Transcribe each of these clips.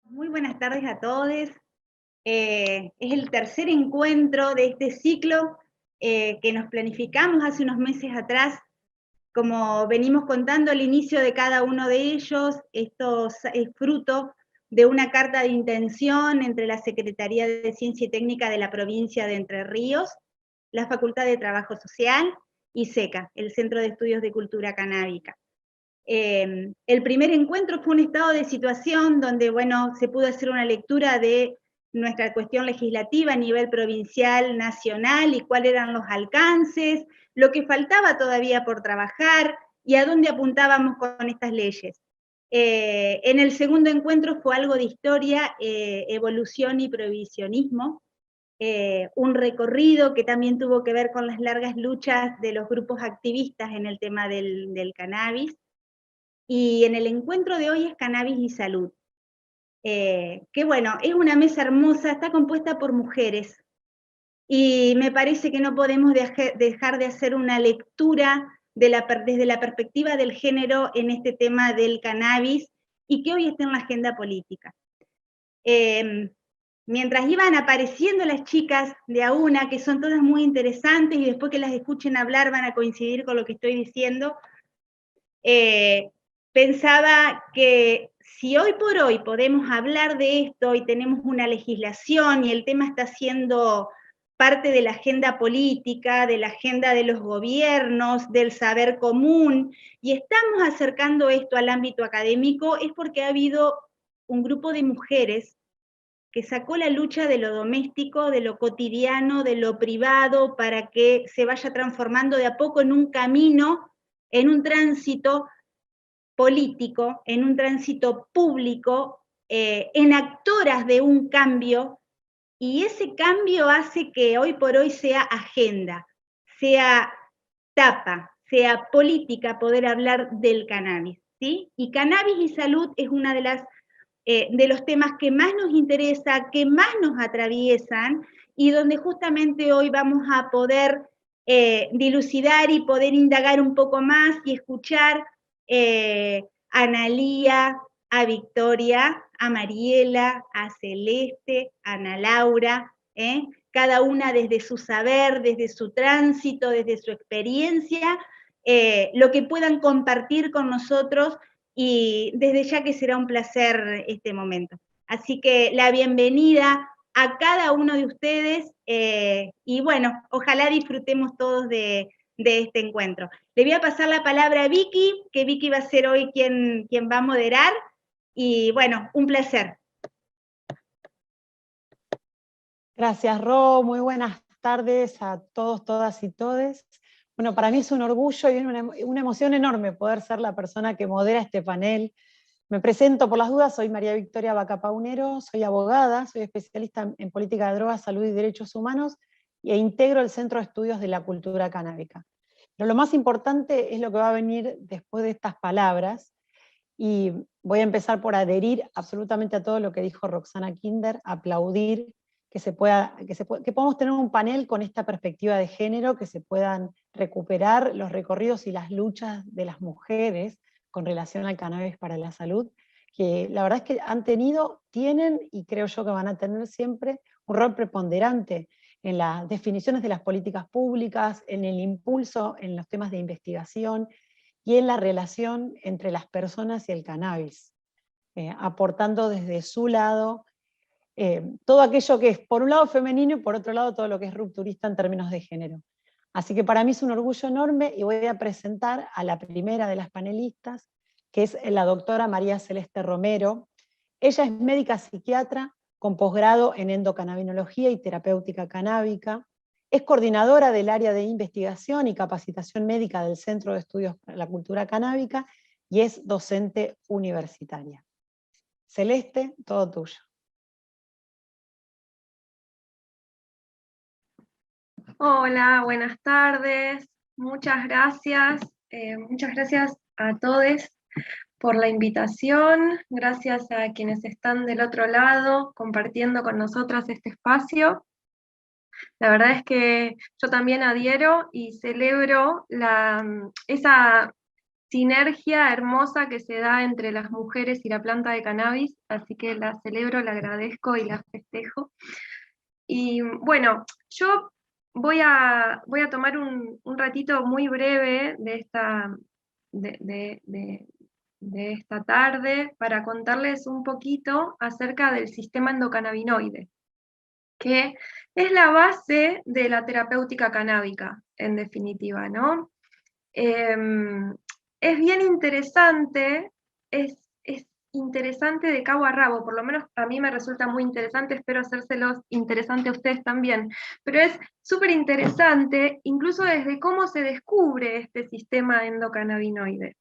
Muy buenas tardes a todos. Es el tercer encuentro de este ciclo que nos planificamos hace unos meses atrás. Como venimos contando al inicio de cada uno de ellos, esto es fruto de una carta de intención entre la Secretaría de Ciencia y Técnica de la provincia de Entre Ríos, la Facultad de Trabajo Social y SECA, el Centro de Estudios de Cultura Canábica. El primer encuentro fue un estado de situación donde, bueno, se pudo hacer una lectura de nuestra cuestión legislativa a nivel provincial, nacional, y cuáles eran los alcances, lo que faltaba todavía por trabajar y a dónde apuntábamos con estas leyes. En el segundo encuentro fue algo de historia, evolución y prohibicionismo, un recorrido que también tuvo que ver con las largas luchas de los grupos activistas en el tema del cannabis. Y en el encuentro de hoy es cannabis y salud. Que bueno, es una mesa hermosa, está compuesta por mujeres. Y me parece que no podemos dejar de hacer una lectura desde la perspectiva del género en este tema del cannabis y que hoy está en la agenda política. Mientras iban apareciendo las chicas de a una, que son todas muy interesantes y después que las escuchen hablar van a coincidir con lo que estoy diciendo, pensaba que si hoy por hoy podemos hablar de esto y tenemos una legislación y el tema está siendo parte de la agenda política, de la agenda de los gobiernos, del saber común, y estamos acercando esto al ámbito académico, es porque ha habido un grupo de mujeres que sacó la lucha de lo doméstico, de lo cotidiano, de lo privado, para que se vaya transformando de a poco en un camino, en un tránsito político, en un tránsito público, en actoras de un cambio, y ese cambio hace que hoy por hoy sea agenda, sea tapa, sea política poder hablar del cannabis, ¿sí? Y cannabis y salud es una de los temas que más nos interesa, que más nos atraviesan, y donde justamente hoy vamos a poder dilucidar y poder indagar un poco más y escuchar a Analía, a Victoria, a Mariela, a Celeste, a Ana Laura, cada una desde su saber, desde su tránsito, desde su experiencia, lo que puedan compartir con nosotros, y desde ya que será un placer este momento. Así que la bienvenida a cada uno de ustedes, y bueno, ojalá disfrutemos todos de este encuentro. Le voy a pasar la palabra a Vicky, que Vicky va a ser hoy quien va a moderar, y bueno, un placer. Gracias, Ro. Muy buenas tardes a todos, todas y todes. Bueno, para mí es un orgullo y una emoción enorme poder ser la persona que modera este panel. Me presento por las dudas, soy María Victoria Vaca Paunero, soy abogada, soy especialista en política de drogas, salud y derechos humanos, e integro el Centro de Estudios de la Cultura Canábica. Pero lo más importante es lo que va a venir después de estas palabras, y voy a empezar por adherir absolutamente a todo lo que dijo Roxana Kinder, aplaudir que podamos tener un panel con esta perspectiva de género, que se puedan recuperar los recorridos y las luchas de las mujeres con relación al cannabis para la salud, que la verdad es que han tenido, tienen y creo yo que van a tener siempre un rol preponderante en las definiciones de las políticas públicas, en el impulso en los temas de investigación y en la relación entre las personas y el cannabis, aportando desde su lado todo aquello que es por un lado femenino y por otro lado todo lo que es rupturista en términos de género. Así que para mí es un orgullo enorme, y voy a presentar a la primera de las panelistas, que es la doctora María Celeste Romero. Ella es médica psiquiatra con posgrado en endocannabinología y terapéutica canábica. Es coordinadora del área de investigación y capacitación médica del Centro de Estudios para la Cultura Canábica y es docente universitaria. Celeste, todo tuyo. Hola, buenas tardes. Muchas gracias. Muchas gracias a todos por la invitación. Gracias a quienes están del otro lado compartiendo con nosotras este espacio. La verdad es que yo también adhiero y celebro esa sinergia hermosa que se da entre las mujeres y la planta de cannabis, así que la celebro, la agradezco y la festejo. Y bueno, yo voy a tomar un ratito muy breve de esta tarde para contarles un poquito acerca del sistema endocannabinoide, que es la base de la terapéutica canábica, en definitiva, ¿no? Es bien interesante, es interesante de cabo a rabo, por lo menos a mí me resulta muy interesante, espero hacérselos interesante a ustedes también, pero es súper interesante incluso desde cómo se descubre este sistema endocannabinoide.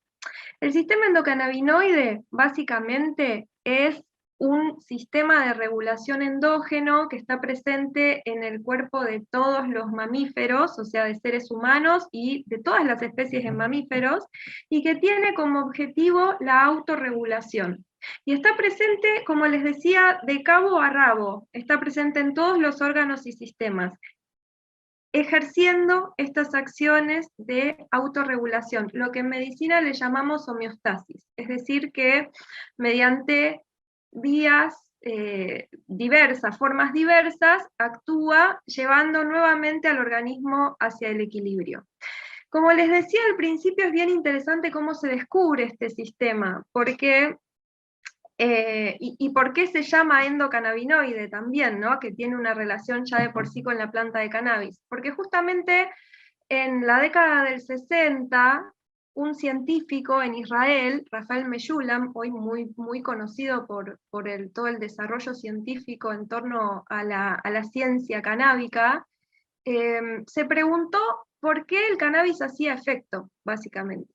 El sistema endocannabinoide básicamente es un sistema de regulación endógeno que está presente en el cuerpo de todos los mamíferos, o sea, de seres humanos y de todas las especies de mamíferos, y que tiene como objetivo la autorregulación. Y está presente, como les decía, de cabo a rabo, está presente en todos los órganos y sistemas, ejerciendo estas acciones de autorregulación, lo que en medicina le llamamos homeostasis, es decir, que mediante vías diversas, formas diversas, actúa llevando nuevamente al organismo hacia el equilibrio. Como les decía al principio, es bien interesante cómo se descubre este sistema, porque y por qué se llama endocannabinoide también, ¿no? Que tiene una relación ya de por sí con la planta de cannabis. Porque justamente en la década del 60, un científico en Israel, Rafael Meshulam, hoy muy conocido por todo el desarrollo científico en torno a la ciencia canábica, se preguntó por qué el cannabis hacía efecto, básicamente.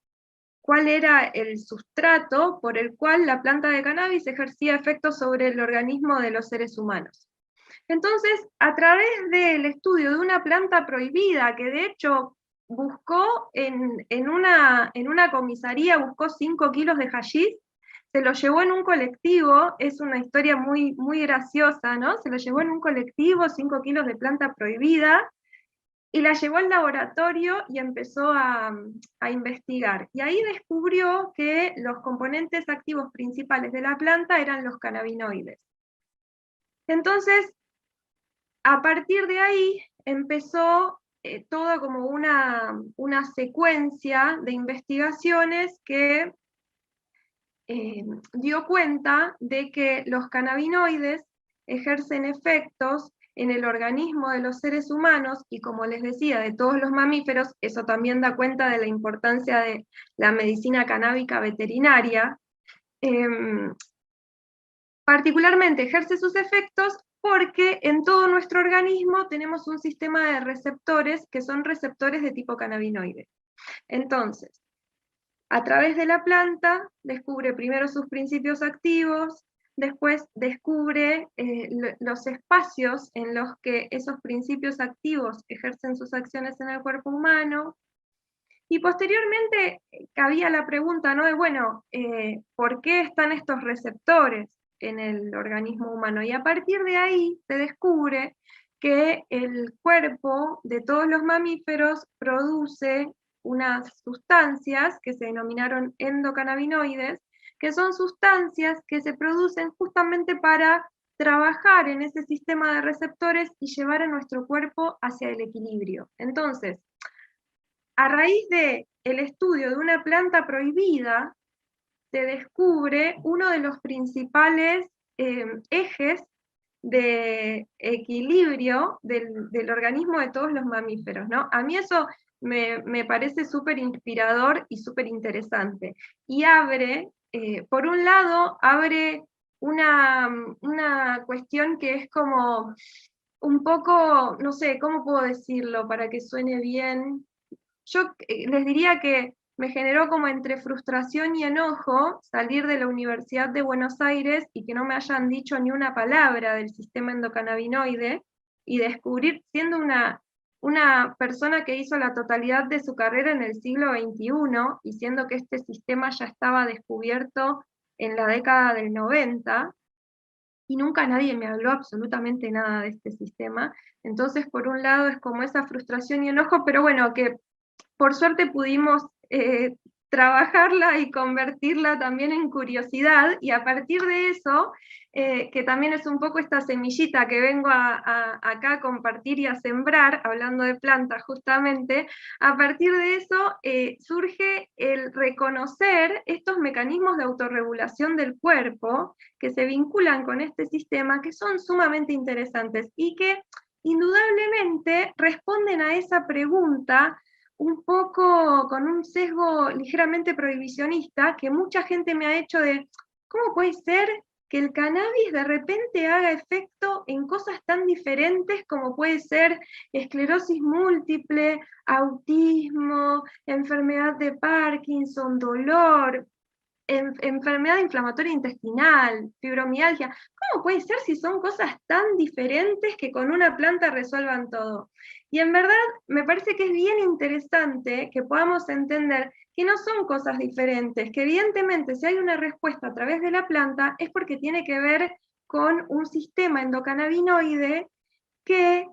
Cuál era el sustrato por el cual la planta de cannabis ejercía efectos sobre el organismo de los seres humanos. Entonces, a través del estudio de una planta prohibida, que de hecho buscó en una comisaría, buscó 5 kilos de hashish, se lo llevó en un colectivo, es una historia muy graciosa, ¿no? Se lo llevó en un colectivo, 5 kilos de planta prohibida, y la llevó al laboratorio y empezó a investigar. Y ahí descubrió que los componentes activos principales de la planta eran los cannabinoides. Entonces, a partir de ahí empezó toda como una secuencia de investigaciones que dio cuenta de que los cannabinoides ejercen efectos en el organismo de los seres humanos, y como les decía, de todos los mamíferos. Eso también da cuenta de la importancia de la medicina canábica veterinaria. Particularmente ejerce sus efectos porque en todo nuestro organismo tenemos un sistema de receptores que son receptores de tipo cannabinoide. Entonces, a través de la planta descubre primero sus principios activos, después descubre los espacios en los que esos principios activos ejercen sus acciones en el cuerpo humano, y posteriormente cabía la pregunta, ¿no? De, bueno, ¿por qué están estos receptores en el organismo humano? Y a partir de ahí se descubre que el cuerpo de todos los mamíferos produce unas sustancias que se denominaron endocannabinoides, que son sustancias que se producen justamente para trabajar en ese sistema de receptores y llevar a nuestro cuerpo hacia el equilibrio. Entonces, a raíz del estudio de una planta prohibida, se descubre uno de los principales ejes de equilibrio del organismo de todos los mamíferos, ¿no? A mí eso me parece súper inspirador y súper interesante. Y abre, por un lado, abre una cuestión que es como un poco, no sé, ¿cómo puedo decirlo para que suene bien? Yo les diría que me generó como entre frustración y enojo salir de la Universidad de Buenos Aires y que no me hayan dicho ni una palabra del sistema endocannabinoide, y descubrir, siendo una persona que hizo la totalidad de su carrera en el siglo XXI, y siendo que este sistema ya estaba descubierto en la década del 90, y nunca nadie me habló absolutamente nada de este sistema. Entonces, por un lado es como esa frustración y enojo, pero bueno, que por suerte pudimos trabajarla y convertirla también en curiosidad, y a partir de eso, que también es un poco esta semillita que vengo acá a compartir y a sembrar, hablando de plantas justamente, a partir de eso surge el reconocer estos mecanismos de autorregulación del cuerpo que se vinculan con este sistema, que son sumamente interesantes y que indudablemente responden a esa pregunta un poco con un sesgo ligeramente prohibicionista que mucha gente me ha hecho de, ¿cómo puede ser que el cannabis de repente haga efecto en cosas tan diferentes como puede ser esclerosis múltiple, autismo, enfermedad de Parkinson, dolor, enfermedad inflamatoria intestinal, fibromialgia? ¿Cómo puede ser si son cosas tan diferentes que con una planta resuelvan todo? Y en verdad me parece que es bien interesante que podamos entender que no son cosas diferentes, que evidentemente si hay una respuesta a través de la planta es porque tiene que ver con un sistema endocannabinoide que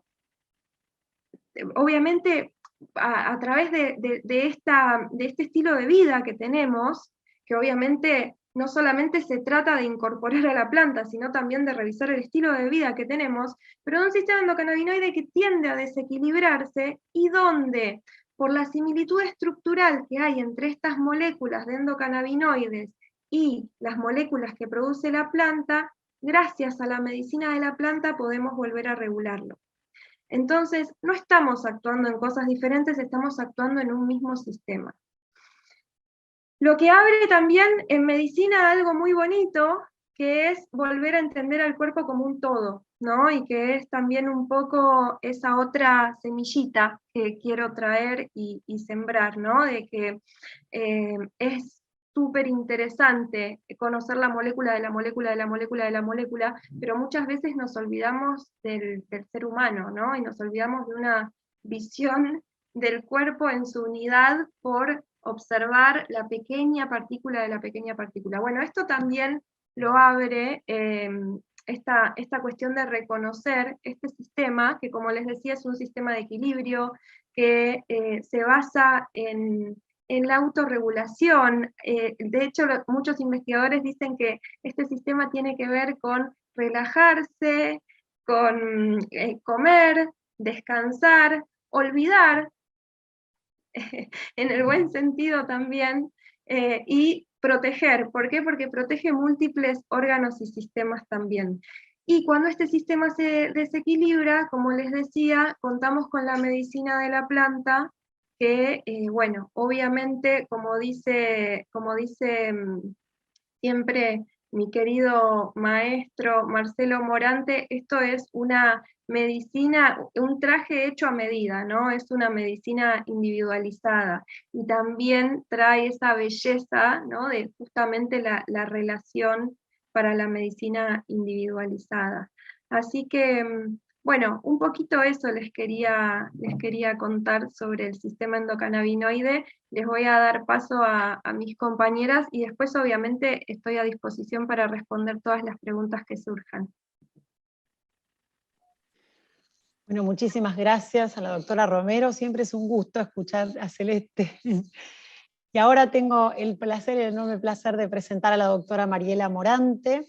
obviamente a través de este estilo de vida que tenemos, que obviamente no solamente se trata de incorporar a la planta, sino también de revisar el estilo de vida que tenemos, pero de un sistema endocannabinoide que tiende a desequilibrarse y donde, por la similitud estructural que hay entre estas moléculas de endocannabinoides y las moléculas que produce la planta, gracias a la medicina de la planta podemos volver a regularlo. Entonces, no estamos actuando en cosas diferentes, estamos actuando en un mismo sistema. Lo que abre también en medicina algo muy bonito, que es volver a entender al cuerpo como un todo, ¿no? Y que es también un poco esa otra semillita que quiero traer y sembrar, ¿no? De que es súper interesante conocer la molécula de la molécula de la molécula de la molécula, pero muchas veces nos olvidamos del ser humano, ¿no? Y nos olvidamos de una visión del cuerpo en su unidad por observar la pequeña partícula de la pequeña partícula. Bueno, esto también lo abre esta cuestión de reconocer este sistema, que como les decía es un sistema de equilibrio, que se basa en la autorregulación. De hecho, muchos investigadores dicen que este sistema tiene que ver con relajarse, con comer, descansar, olvidar, en el buen sentido también, y proteger. ¿Por qué? Porque protege múltiples órganos y sistemas también. Y cuando este sistema se desequilibra, como les decía, contamos con la medicina de la planta, que, bueno, obviamente, como dice siempre mi querido maestro Marcelo Morante, esto es una medicina, un traje hecho a medida, ¿no? Es una medicina individualizada y también trae esa belleza, ¿no? De justamente la relación para la medicina individualizada. Así que, bueno, un poquito eso les quería contar sobre el sistema endocannabinoide. Les voy a dar paso a mis compañeras y después obviamente estoy a disposición para responder todas las preguntas que surjan. Bueno, muchísimas gracias a la doctora Romero, siempre es un gusto escuchar a Celeste. Y ahora tengo el enorme placer de presentar a la doctora Mariela Morante.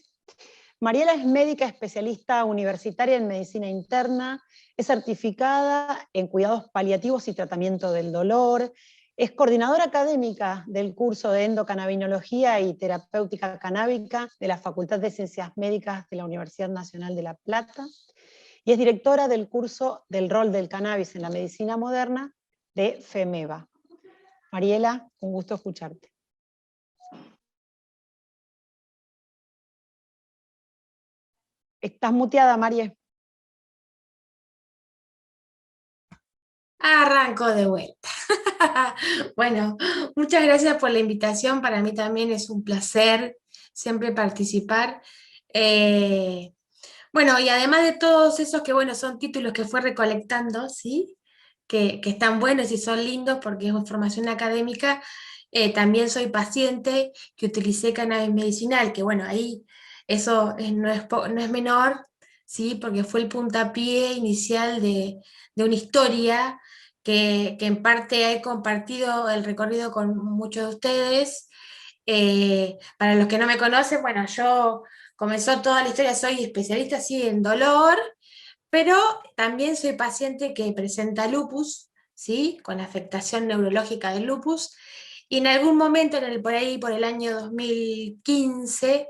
Mariela es médica especialista universitaria en medicina interna, es certificada en cuidados paliativos y tratamiento del dolor, es coordinadora académica del curso de endocannabinología y terapéutica canábica de la Facultad de Ciencias Médicas de la Universidad Nacional de La Plata, y es directora del curso del rol del cannabis en la medicina moderna de FEMEVA. Mariela, un gusto escucharte. Estás muteada, Marie. Arranco de vuelta. Bueno, muchas gracias por la invitación. Para mí también es un placer siempre participar. Bueno, y además de todos esos que, bueno, son títulos que fue recolectando, ¿sí? Que están buenos y son lindos porque es formación académica, también soy paciente que utilicé cannabis medicinal, que bueno, ahí no es menor, ¿sí? Porque fue el puntapié inicial de una historia que en parte he compartido el recorrido con muchos de ustedes. Para los que no me conocen, bueno, yo comenzó toda la historia, soy especialista sí, en dolor, pero también soy paciente que presenta lupus, ¿sí? Con afectación neurológica del lupus, y en algún momento, por ahí, por el año 2015,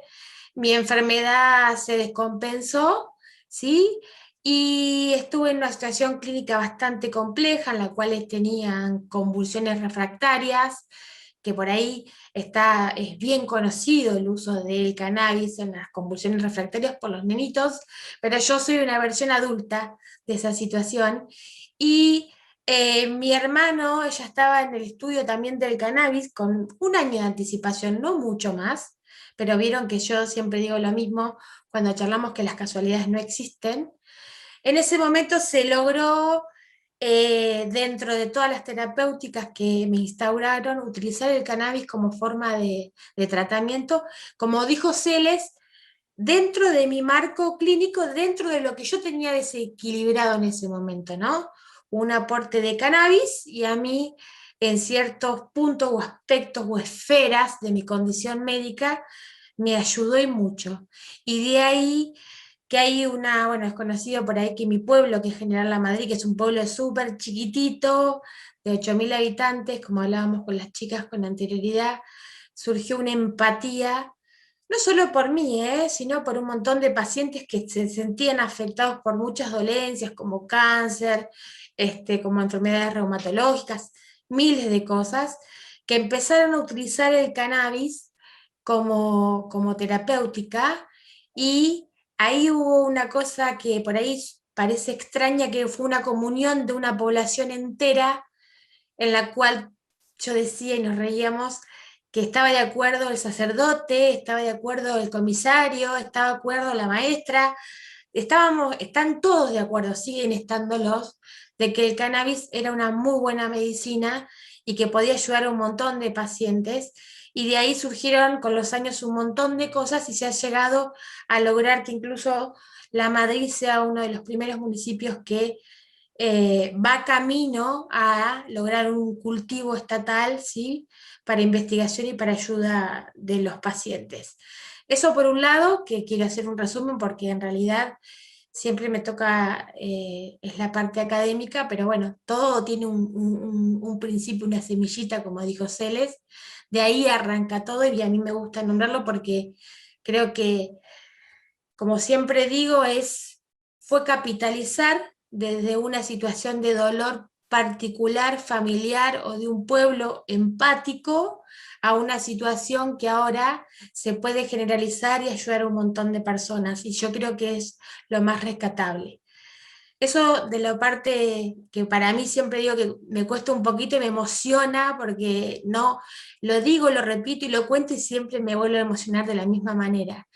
mi enfermedad se descompensó, ¿sí? Y estuve en una situación clínica bastante compleja, en la cual tenían convulsiones refractarias, que por ahí es bien conocido el uso del cannabis en las convulsiones refractarias por los nenitos, pero yo soy una versión adulta de esa situación. Y mi hermano, ella estaba en el estudio también del cannabis con un año de anticipación, no mucho más, pero vieron que yo siempre digo lo mismo cuando charlamos, que las casualidades no existen. En ese momento se logró, dentro de todas las terapéuticas que me instauraron, utilizar el cannabis como forma de tratamiento, como dijo Celes, dentro de mi marco clínico, dentro de lo que yo tenía desequilibrado en ese momento, ¿no? Un aporte de cannabis, y a mí, en ciertos puntos o aspectos o esferas de mi condición médica, me ayudó y mucho. Y de ahí que hay bueno, es conocido por ahí que mi pueblo, que es General La Madrid, que es un pueblo súper chiquitito, de 8.000 habitantes, como hablábamos con las chicas con anterioridad, surgió una empatía, no solo por mí, sino por un montón de pacientes que se sentían afectados por muchas dolencias, como cáncer, como enfermedades reumatológicas, miles de cosas, que empezaron a utilizar el cannabis como terapéutica. Y ahí hubo una cosa que por ahí parece extraña, que fue una comunión de una población entera, en la cual yo decía y nos reíamos que estaba de acuerdo el sacerdote, estaba de acuerdo el comisario, estaba de acuerdo la maestra, están todos de acuerdo, siguen estándolos, de que el cannabis era una muy buena medicina y que podía ayudar a un montón de pacientes. Y de ahí surgieron con los años un montón de cosas, y se ha llegado a lograr que incluso La Madrid sea uno de los primeros municipios que va camino a lograr un cultivo estatal, ¿sí? Para investigación y para ayuda de los pacientes. Eso por un lado, que quiero hacer un resumen porque en realidad siempre me toca, es la parte académica, pero bueno, todo tiene un principio, una semillita, como dijo Celes, de ahí arranca todo, y a mí me gusta nombrarlo porque creo que, como siempre digo, fue capitalizar desde una situación de dolor particular, familiar o de un pueblo empático, a una situación que ahora se puede generalizar y ayudar a un montón de personas, y yo creo que es lo más rescatable. Eso de la parte que para mí siempre digo que me cuesta un poquito y me emociona, porque no lo digo, lo repito y lo cuento, y siempre me vuelvo a emocionar de la misma manera.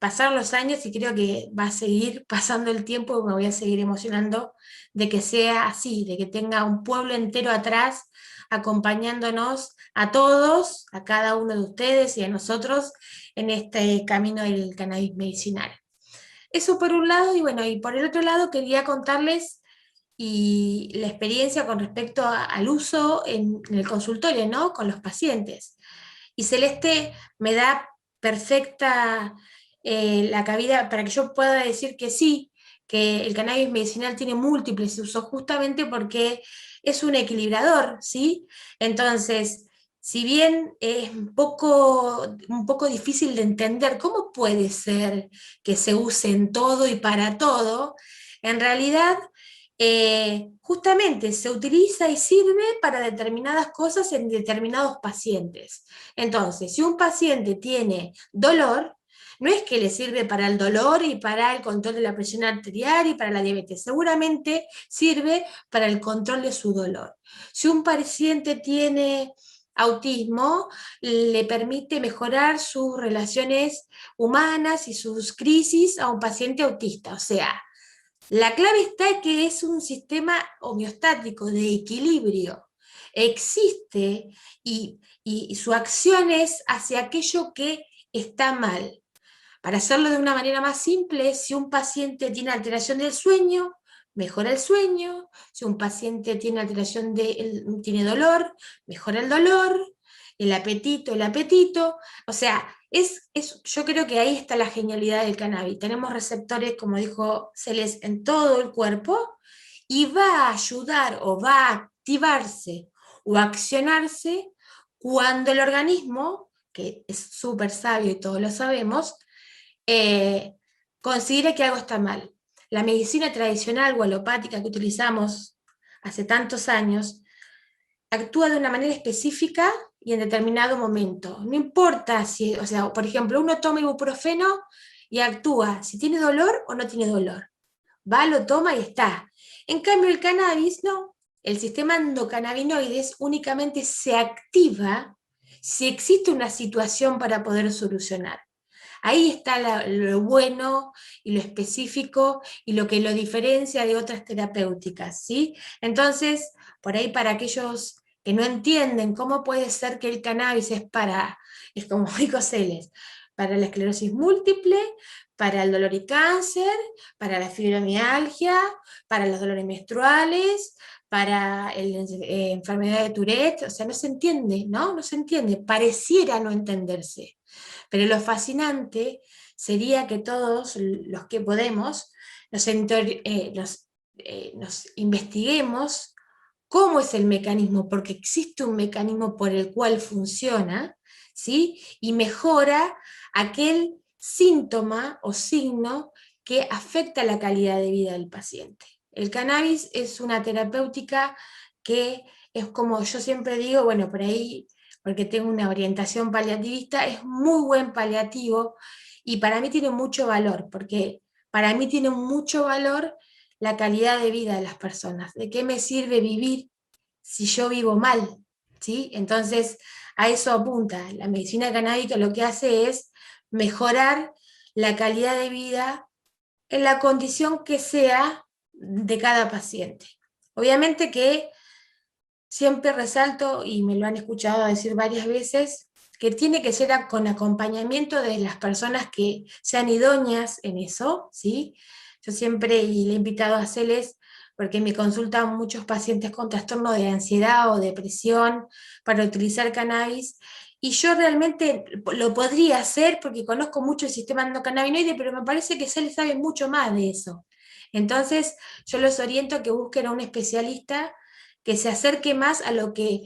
Pasaron los años y creo que va a seguir pasando el tiempo, y me voy a seguir emocionando de que sea así, de que tenga un pueblo entero atrás acompañándonos a todos, a cada uno de ustedes y a nosotros en este camino del cannabis medicinal. Eso por un lado, y bueno, y por el otro lado quería contarles y la experiencia con respecto al uso en el consultorio, ¿no? Con los pacientes. Y Celeste me da perfecta la cabida para que yo pueda decir que sí, que el cannabis medicinal tiene múltiples usos, justamente porque es un equilibrador, ¿sí? Entonces, si bien es un poco difícil de entender cómo puede ser que se use en todo y para todo, en realidad justamente se utiliza y sirve para determinadas cosas en determinados pacientes. Entonces, si un paciente tiene dolor, no es que le sirve para el dolor y para el control de la presión arterial y para la diabetes, seguramente sirve para el control de su dolor. Si un paciente tiene autismo, le permite mejorar sus relaciones humanas y sus crisis a un paciente autista. O sea, la clave está en que es un sistema homeostático de equilibrio. Existe, y su acción es hacia aquello que está mal. Para hacerlo de una manera más simple, si un paciente tiene alteración del sueño, mejora el sueño. Si un paciente tiene alteración tiene dolor, mejora el dolor. El apetito. O sea, yo creo que ahí está la genialidad del cannabis. Tenemos receptores, como dijo Celes, en todo el cuerpo, y va a ayudar o va a activarse o a accionarse cuando el organismo, que es súper sabio y todos lo sabemos, considere que algo está mal. La medicina tradicional o alopática que utilizamos hace tantos años actúa de una manera específica y en determinado momento. No importa si, o sea, por ejemplo, uno toma ibuprofeno y actúa si tiene dolor o no tiene dolor. Va, lo toma y está. En cambio, el cannabis no. El sistema endocannabinoides únicamente se activa si existe una situación para poder solucionar. Ahí está lo bueno y lo específico y lo que lo diferencia de otras terapéuticas, ¿sí? Entonces, por ahí para aquellos que no entienden cómo puede ser que el cannabis es como dijo Celes, para la esclerosis múltiple, para el dolor y cáncer, para la fibromialgia, para los dolores menstruales, para la enfermedad de Tourette, o sea, no se entiende, ¿no? No se entiende, pareciera no entenderse. Pero lo fascinante sería que todos los que podemos nos investiguemos cómo es el mecanismo, porque existe un mecanismo por el cual funciona, ¿sí? Y mejora aquel síntoma o signo que afecta la calidad de vida del paciente. El cannabis es una terapéutica que es como yo siempre digo, bueno, por ahí, porque tengo una orientación paliativista, es muy buen paliativo y para mí tiene mucho valor, porque para mí tiene mucho valor la calidad de vida de las personas. ¿De qué me sirve vivir si yo vivo mal? ¿Sí? Entonces, a eso apunta. La medicina canábica lo que hace es mejorar la calidad de vida en la condición que sea de cada paciente. Obviamente que siempre resalto, y me lo han escuchado decir varias veces, que tiene que ser con acompañamiento de las personas que sean idóneas en eso, ¿sí? Yo siempre, y le he invitado a hacerles, porque me consultan muchos pacientes con trastorno de ansiedad o depresión para utilizar cannabis, y yo realmente lo podría hacer porque conozco mucho el sistema endocannabinoide, pero me parece que se les sabe mucho más de eso. Entonces, yo los oriento a que busquen a un especialista que se acerque más a lo que,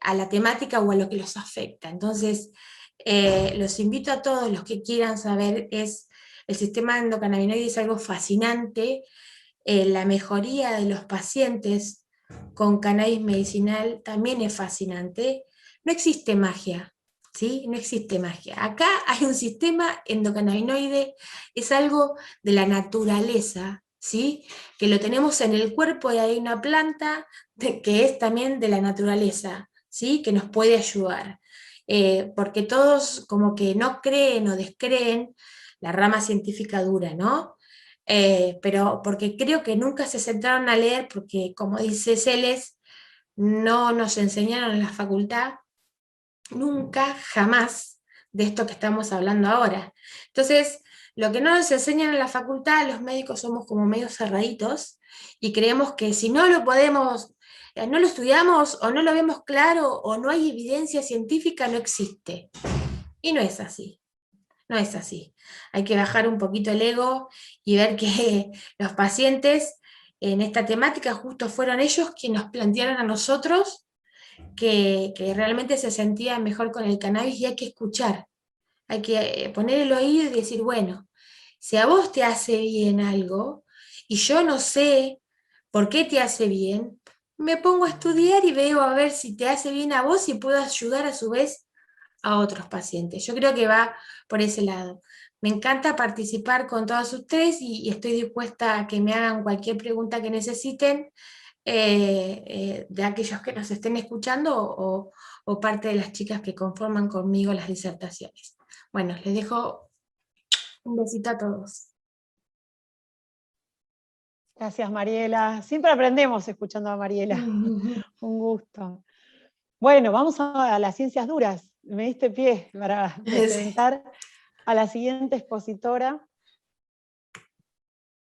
a la temática o a lo que los afecta. Entonces, los invito a todos los que quieran saber, el sistema endocannabinoide es algo fascinante, la mejoría de los pacientes con cannabis medicinal también es fascinante. No existe magia, ¿sí? No existe magia. Acá hay un sistema endocannabinoide, es algo de la naturaleza, ¿sí? Que lo tenemos en el cuerpo y hay una planta que es también de la naturaleza, ¿sí? Que nos puede ayudar. Porque todos como que no creen o descreen la rama científica dura, ¿no? Pero porque creo que nunca se sentaron a leer, porque como dice Celes, no nos enseñaron en la facultad, nunca, jamás, de esto que estamos hablando ahora. Entonces, lo que no nos enseñan en la facultad, los médicos somos como medio cerraditos, y creemos que si no lo podemos, no lo estudiamos, o no lo vemos claro, o no hay evidencia científica, no existe. Y no es así. No es así. Hay que bajar un poquito el ego y ver que los pacientes en esta temática justo fueron ellos quienes nos plantearon a nosotros que realmente se sentían mejor con el cannabis, y hay que escuchar. Hay que poner el oído y decir, bueno, si a vos te hace bien algo y yo no sé por qué te hace bien, me pongo a estudiar y veo a ver si te hace bien a vos y puedo ayudar a su vez a otros pacientes. Yo creo que va por ese lado. Me encanta participar con todos ustedes y estoy dispuesta a que me hagan cualquier pregunta que necesiten de aquellos que nos estén escuchando o parte de las chicas que conforman conmigo las disertaciones. Bueno, les dejo un besito a todos. Gracias, Mariela. Siempre aprendemos escuchando a Mariela. Un gusto. Bueno, vamos a las ciencias duras. Me diste pie para presentar a la siguiente expositora,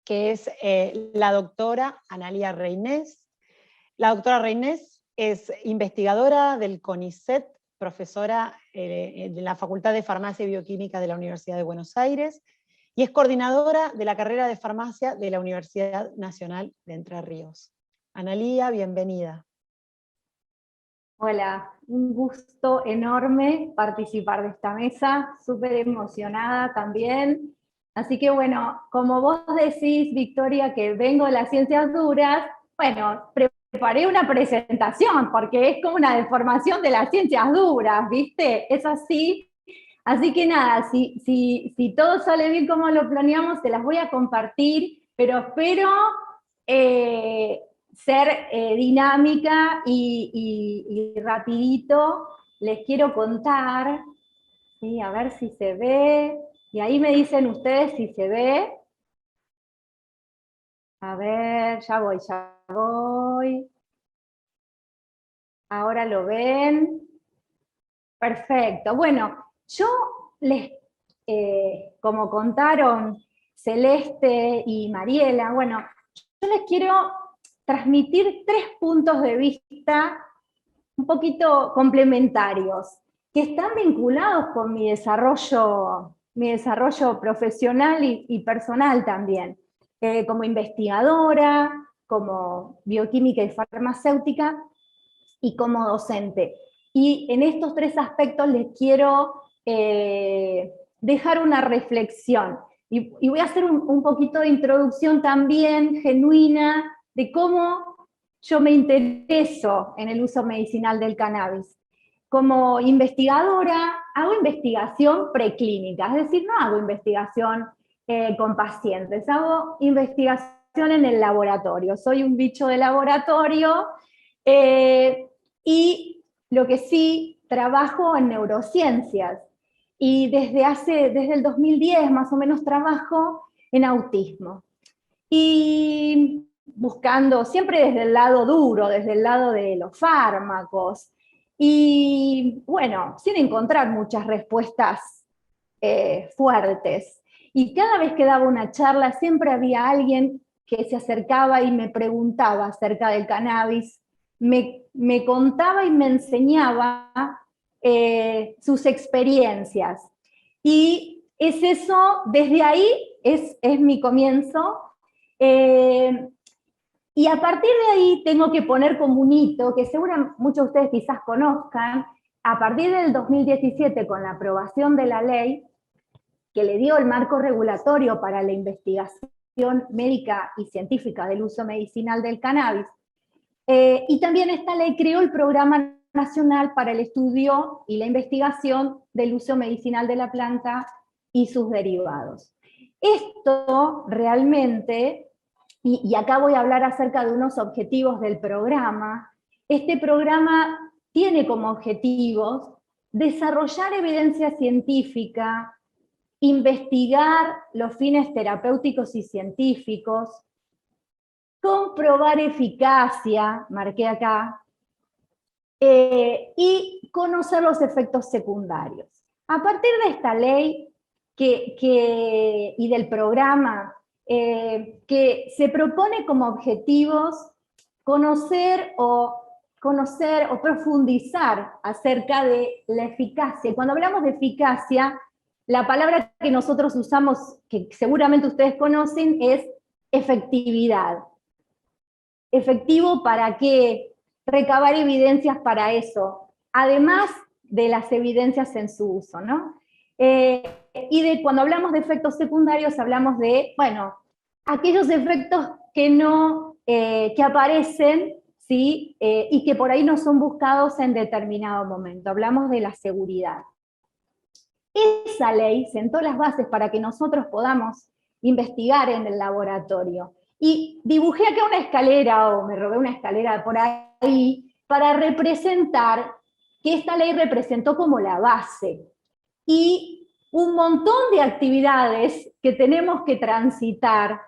que es la doctora Analía Reynés. La doctora Reynés es investigadora del CONICET, profesora de la Facultad de Farmacia y Bioquímica de la Universidad de Buenos Aires, y es coordinadora de la carrera de farmacia de la Universidad Nacional de Entre Ríos. Analía, bienvenida. Hola, un gusto enorme participar de esta mesa, súper emocionada también. Así que bueno, como vos decís, Victoria, que vengo de las ciencias duras, bueno, preparé una presentación, porque es como una deformación de las ciencias duras, ¿viste? Es así. Así que nada, si todo sale bien como lo planeamos, te las voy a compartir, pero espero ser dinámica y rapidito. Les quiero contar, ¿sí? A ver si se ve, y ahí me dicen ustedes si se ve. A ver, ya voy. Ahora lo ven. Perfecto. Bueno, yo como contaron Celeste y Mariela, bueno, yo les quiero transmitir 3 puntos de vista un poquito complementarios, que están vinculados con mi desarrollo profesional y personal también, como investigadora, como bioquímica y farmacéutica, y como docente. Y en estos 3 aspectos les quiero dejar una reflexión. Y voy a hacer un poquito de introducción también genuina de cómo yo me intereso en el uso medicinal del cannabis. Como investigadora, hago investigación preclínica, es decir, no hago investigación con pacientes, hago investigación en el laboratorio. Soy un bicho de laboratorio, y lo que sí, trabajo en neurociencias. Y desde el 2010 más o menos trabajo en autismo. Y buscando, siempre desde el lado duro, desde el lado de los fármacos. Y bueno, sin encontrar muchas respuestas fuertes. Y cada vez que daba una charla siempre había alguien que se acercaba y me preguntaba acerca del cannabis, me contaba y me enseñaba sus experiencias. Y es eso, desde ahí es mi comienzo. Y a partir de ahí tengo que poner como un hito, que seguramente muchos de ustedes quizás conozcan, a partir del 2017, con la aprobación de la ley, que le dio el marco regulatorio para la investigación médica y científica del uso medicinal del cannabis, y también esta ley creó el Programa Nacional para el Estudio y la Investigación del Uso Medicinal de la Planta y sus derivados. Esto realmente, y acá voy a hablar acerca de unos objetivos del programa, este programa tiene como objetivos desarrollar evidencia científica, investigar los fines terapéuticos y científicos, comprobar eficacia, marqué acá, y conocer los efectos secundarios. A partir de esta ley y del programa, que se propone como objetivos conocer o profundizar acerca de la eficacia. Y cuando hablamos de eficacia, la palabra que nosotros usamos, que seguramente ustedes conocen, es efectividad. ¿Efectivo para qué? Recabar evidencias para eso, además de las evidencias en su uso, ¿no? Y cuando hablamos de efectos secundarios, hablamos de, bueno, aquellos efectos que aparecen, ¿sí? Y que por ahí no son buscados en determinado momento. Hablamos de la seguridad. Esa ley sentó las bases para que nosotros podamos investigar en el laboratorio. Y dibujé acá una escalera, o me robé una escalera por ahí, para representar que esta ley representó como la base. Y un montón de actividades que tenemos que transitar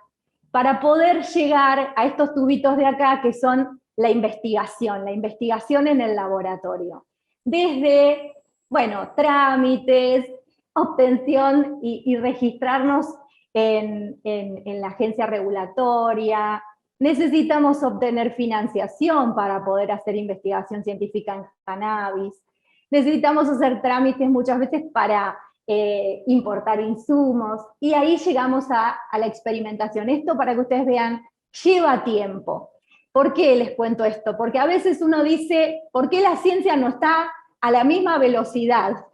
para poder llegar a estos tubitos de acá, que son la investigación en el laboratorio. Desde, bueno, trámites, obtención y registrarnos en la agencia regulatoria, necesitamos obtener financiación para poder hacer investigación científica en cannabis, necesitamos hacer trámites muchas veces para importar insumos, y ahí llegamos a la experimentación. Esto, para que ustedes vean, lleva tiempo. ¿Por qué les cuento esto? Porque a veces uno dice, ¿por qué la ciencia no está a la misma velocidad?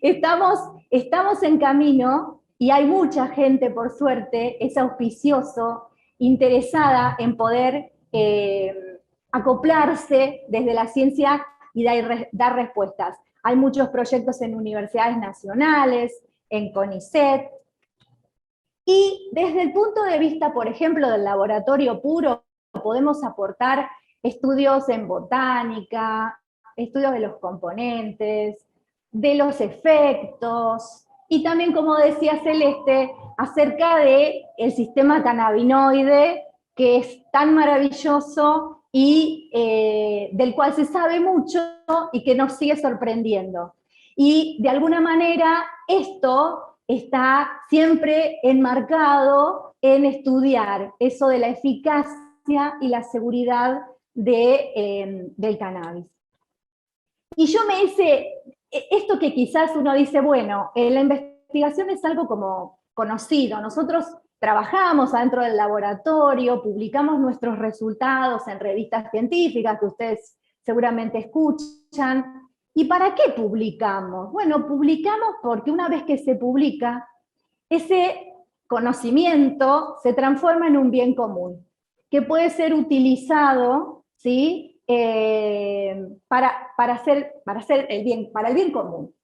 Estamos en camino, y hay mucha gente, por suerte, es auspicioso, interesada en poder acoplarse desde la ciencia y dar respuestas. Hay muchos proyectos en universidades nacionales, en CONICET, y desde el punto de vista, por ejemplo, del laboratorio puro, podemos aportar estudios en botánica, estudios de los componentes, de los efectos, y también, como decía Celeste, acerca del sistema cannabinoide, que es tan maravilloso y del cual se sabe mucho y que nos sigue sorprendiendo. Y de alguna manera esto está siempre enmarcado en estudiar eso de la eficacia y la seguridad del cannabis. Y yo me hice, esto que quizás uno dice, bueno, la investigación es algo como conocido, nosotros trabajamos adentro del laboratorio, publicamos nuestros resultados en revistas científicas que ustedes seguramente escuchan. ¿Y para qué publicamos? Bueno, publicamos porque una vez que se publica, ese conocimiento se transforma en un bien común, que puede ser utilizado, ¿sí?, para el bien común.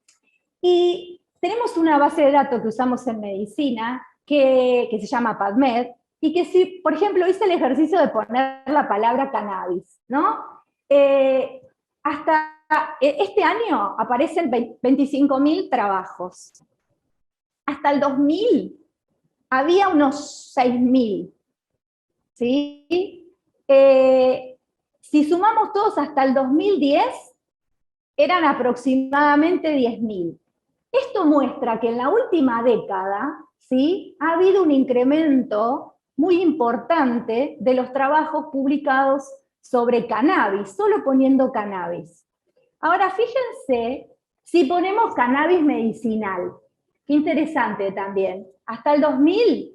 Y tenemos una base de datos que usamos en medicina, que se llama PubMed, y que si, por ejemplo, hice el ejercicio de poner la palabra cannabis, ¿no? Hasta este año aparecen 25.000 trabajos. Hasta el 2000 había unos 6.000, ¿sí? Si sumamos todos hasta el 2010, eran aproximadamente 10.000. Esto muestra que en la última década, ¿sí?, ha habido un incremento muy importante de los trabajos publicados sobre cannabis, solo poniendo cannabis. Ahora fíjense si ponemos cannabis medicinal. Qué interesante también. Hasta el 2000,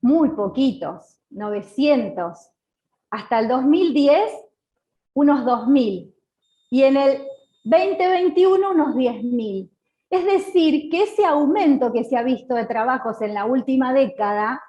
muy poquitos, 900. Hasta el 2010, unos 2.000. Y en el 2021, unos 10.000. Es decir, que ese aumento que se ha visto de trabajos en la última década,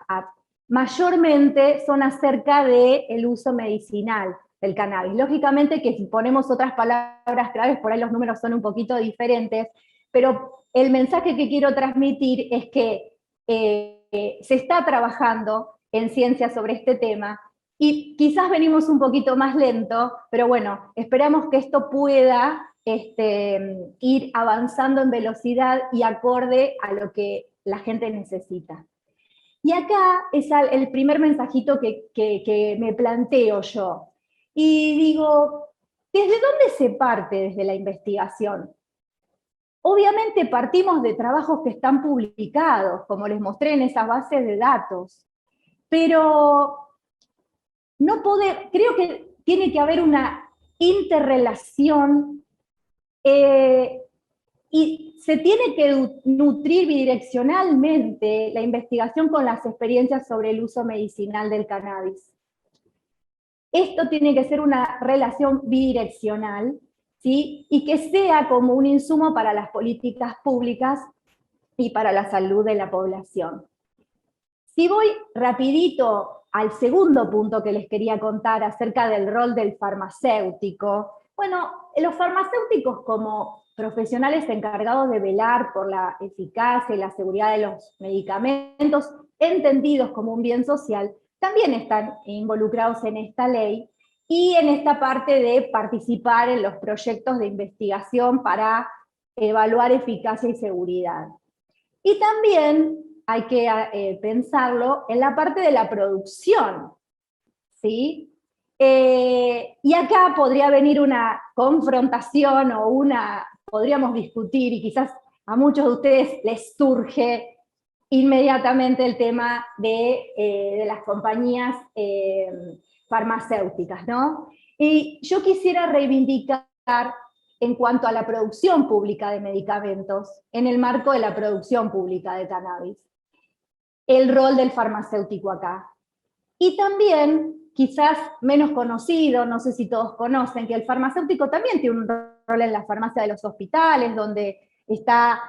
mayormente son acerca del uso medicinal del cannabis. Lógicamente que si ponemos otras palabras claves, por ahí los números son un poquito diferentes, pero el mensaje que quiero transmitir es que se está trabajando en ciencia sobre este tema, y quizás venimos un poquito más lento, pero bueno, esperamos que esto pueda ir avanzando en velocidad y acorde a lo que la gente necesita. Y acá es el primer mensajito que me planteo yo. Y digo, ¿desde dónde se parte desde la investigación? Obviamente partimos de trabajos que están publicados, como les mostré en esas bases de datos, pero creo que tiene que haber una interrelación y se tiene que nutrir bidireccionalmente la investigación con las experiencias sobre el uso medicinal del cannabis. Esto tiene que ser una relación bidireccional, ¿sí?, y que sea como un insumo para las políticas públicas y para la salud de la población. Si voy rapidito al segundo punto que les quería contar acerca del rol del farmacéutico, bueno, los farmacéuticos como profesionales encargados de velar por la eficacia y la seguridad de los medicamentos, entendidos como un bien social, también están involucrados en esta ley y en esta parte de participar en los proyectos de investigación para evaluar eficacia y seguridad. Y también hay que pensarlo en la parte de la producción, ¿sí? Y acá podría venir una confrontación o podríamos discutir, y quizás a muchos de ustedes les surge inmediatamente el tema de las compañías farmacéuticas, ¿no? Y yo quisiera reivindicar en cuanto a la producción pública de medicamentos, en el marco de la producción pública de cannabis, el rol del farmacéutico acá. Y también, quizás menos conocido, no sé si todos conocen, que el farmacéutico también tiene un rol en la farmacia de los hospitales, donde está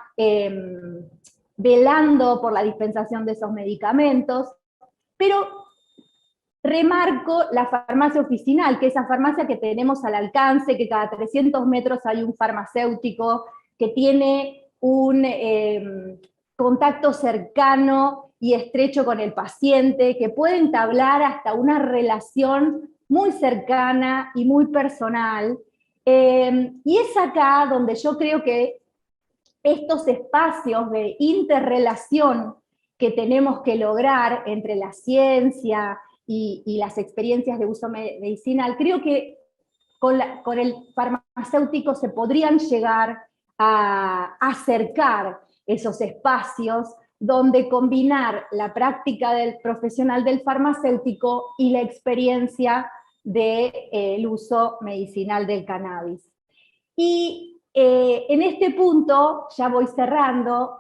velando por la dispensación de esos medicamentos, pero remarco la farmacia oficinal, que es esa farmacia que tenemos al alcance, que cada 300 metros hay un farmacéutico que tiene un contacto cercano y estrecho con el paciente, que puede entablar hasta una relación muy cercana y muy personal. Y es acá donde yo creo que estos espacios de interrelación que tenemos que lograr entre la ciencia y las experiencias de uso medicinal, creo que con el farmacéutico se podrían llegar a acercar esos espacios donde combinar la práctica del profesional del farmacéutico y la experiencia del uso medicinal del cannabis. Y en este punto, ya voy cerrando,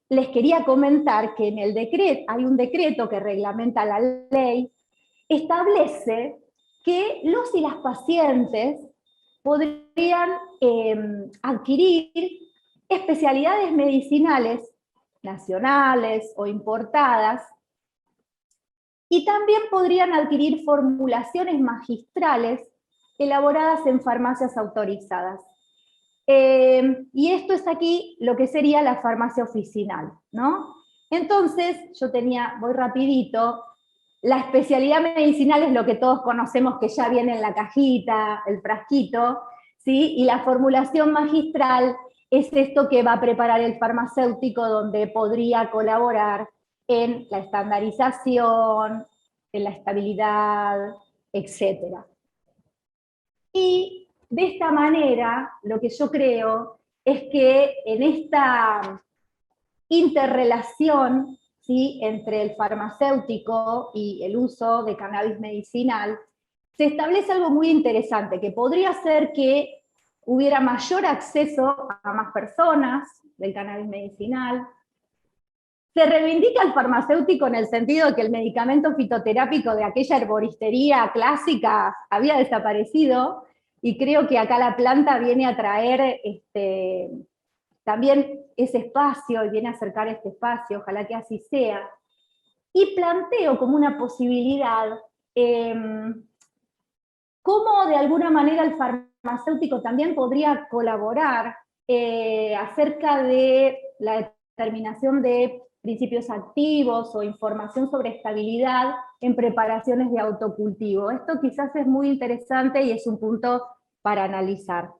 les quería comentar que en el decreto, hay un decreto que reglamenta la ley, establece que los y las pacientes podrían adquirir especialidades medicinales nacionales o importadas, y también podrían adquirir formulaciones magistrales elaboradas en farmacias autorizadas. Y esto es aquí lo que sería la farmacia oficinal, ¿no? Entonces, voy rapidito, la especialidad medicinal es lo que todos conocemos, que ya viene en la cajita, el frasquito, ¿sí? Y la formulación magistral es esto que va a preparar el farmacéutico, donde podría colaborar en la estandarización, en la estabilidad, etc. Y de esta manera, lo que yo creo es que en esta interrelación, ¿sí?, entre el farmacéutico y el uso de cannabis medicinal, se establece algo muy interesante, que podría ser que hubiera mayor acceso a más personas del cannabis medicinal. Se reivindica al farmacéutico en el sentido de que el medicamento fitoterápico de aquella herboristería clásica había desaparecido, y creo que acá la planta viene a traer también ese espacio, y viene a acercar este espacio, ojalá que así sea. Y planteo como una posibilidad cómo de alguna manera el farmacéutico también podría colaborar acerca de la determinación de principios activos o información sobre estabilidad en preparaciones de autocultivo. Esto quizás es muy interesante y es un punto para analizar.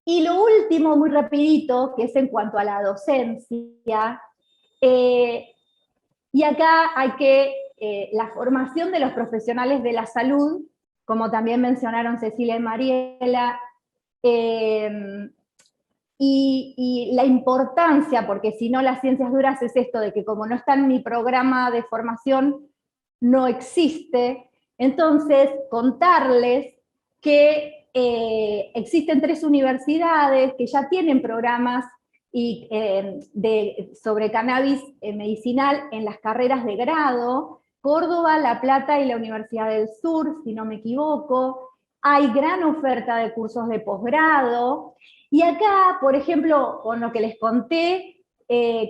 Y lo último, muy rapidito, que es en cuanto a la docencia, y acá hay que, la formación de los profesionales de la salud, como también mencionaron Cecilia y Mariela, y la importancia, porque si no las ciencias duras es esto de que como no está en mi programa de formación, no existe. Entonces, contarles que existen 3 universidades que ya tienen programas sobre cannabis medicinal en las carreras de grado: Córdoba, La Plata y la Universidad del Sur, si no me equivoco. Hay gran oferta de cursos de posgrado. Y acá, por ejemplo, con lo que les conté,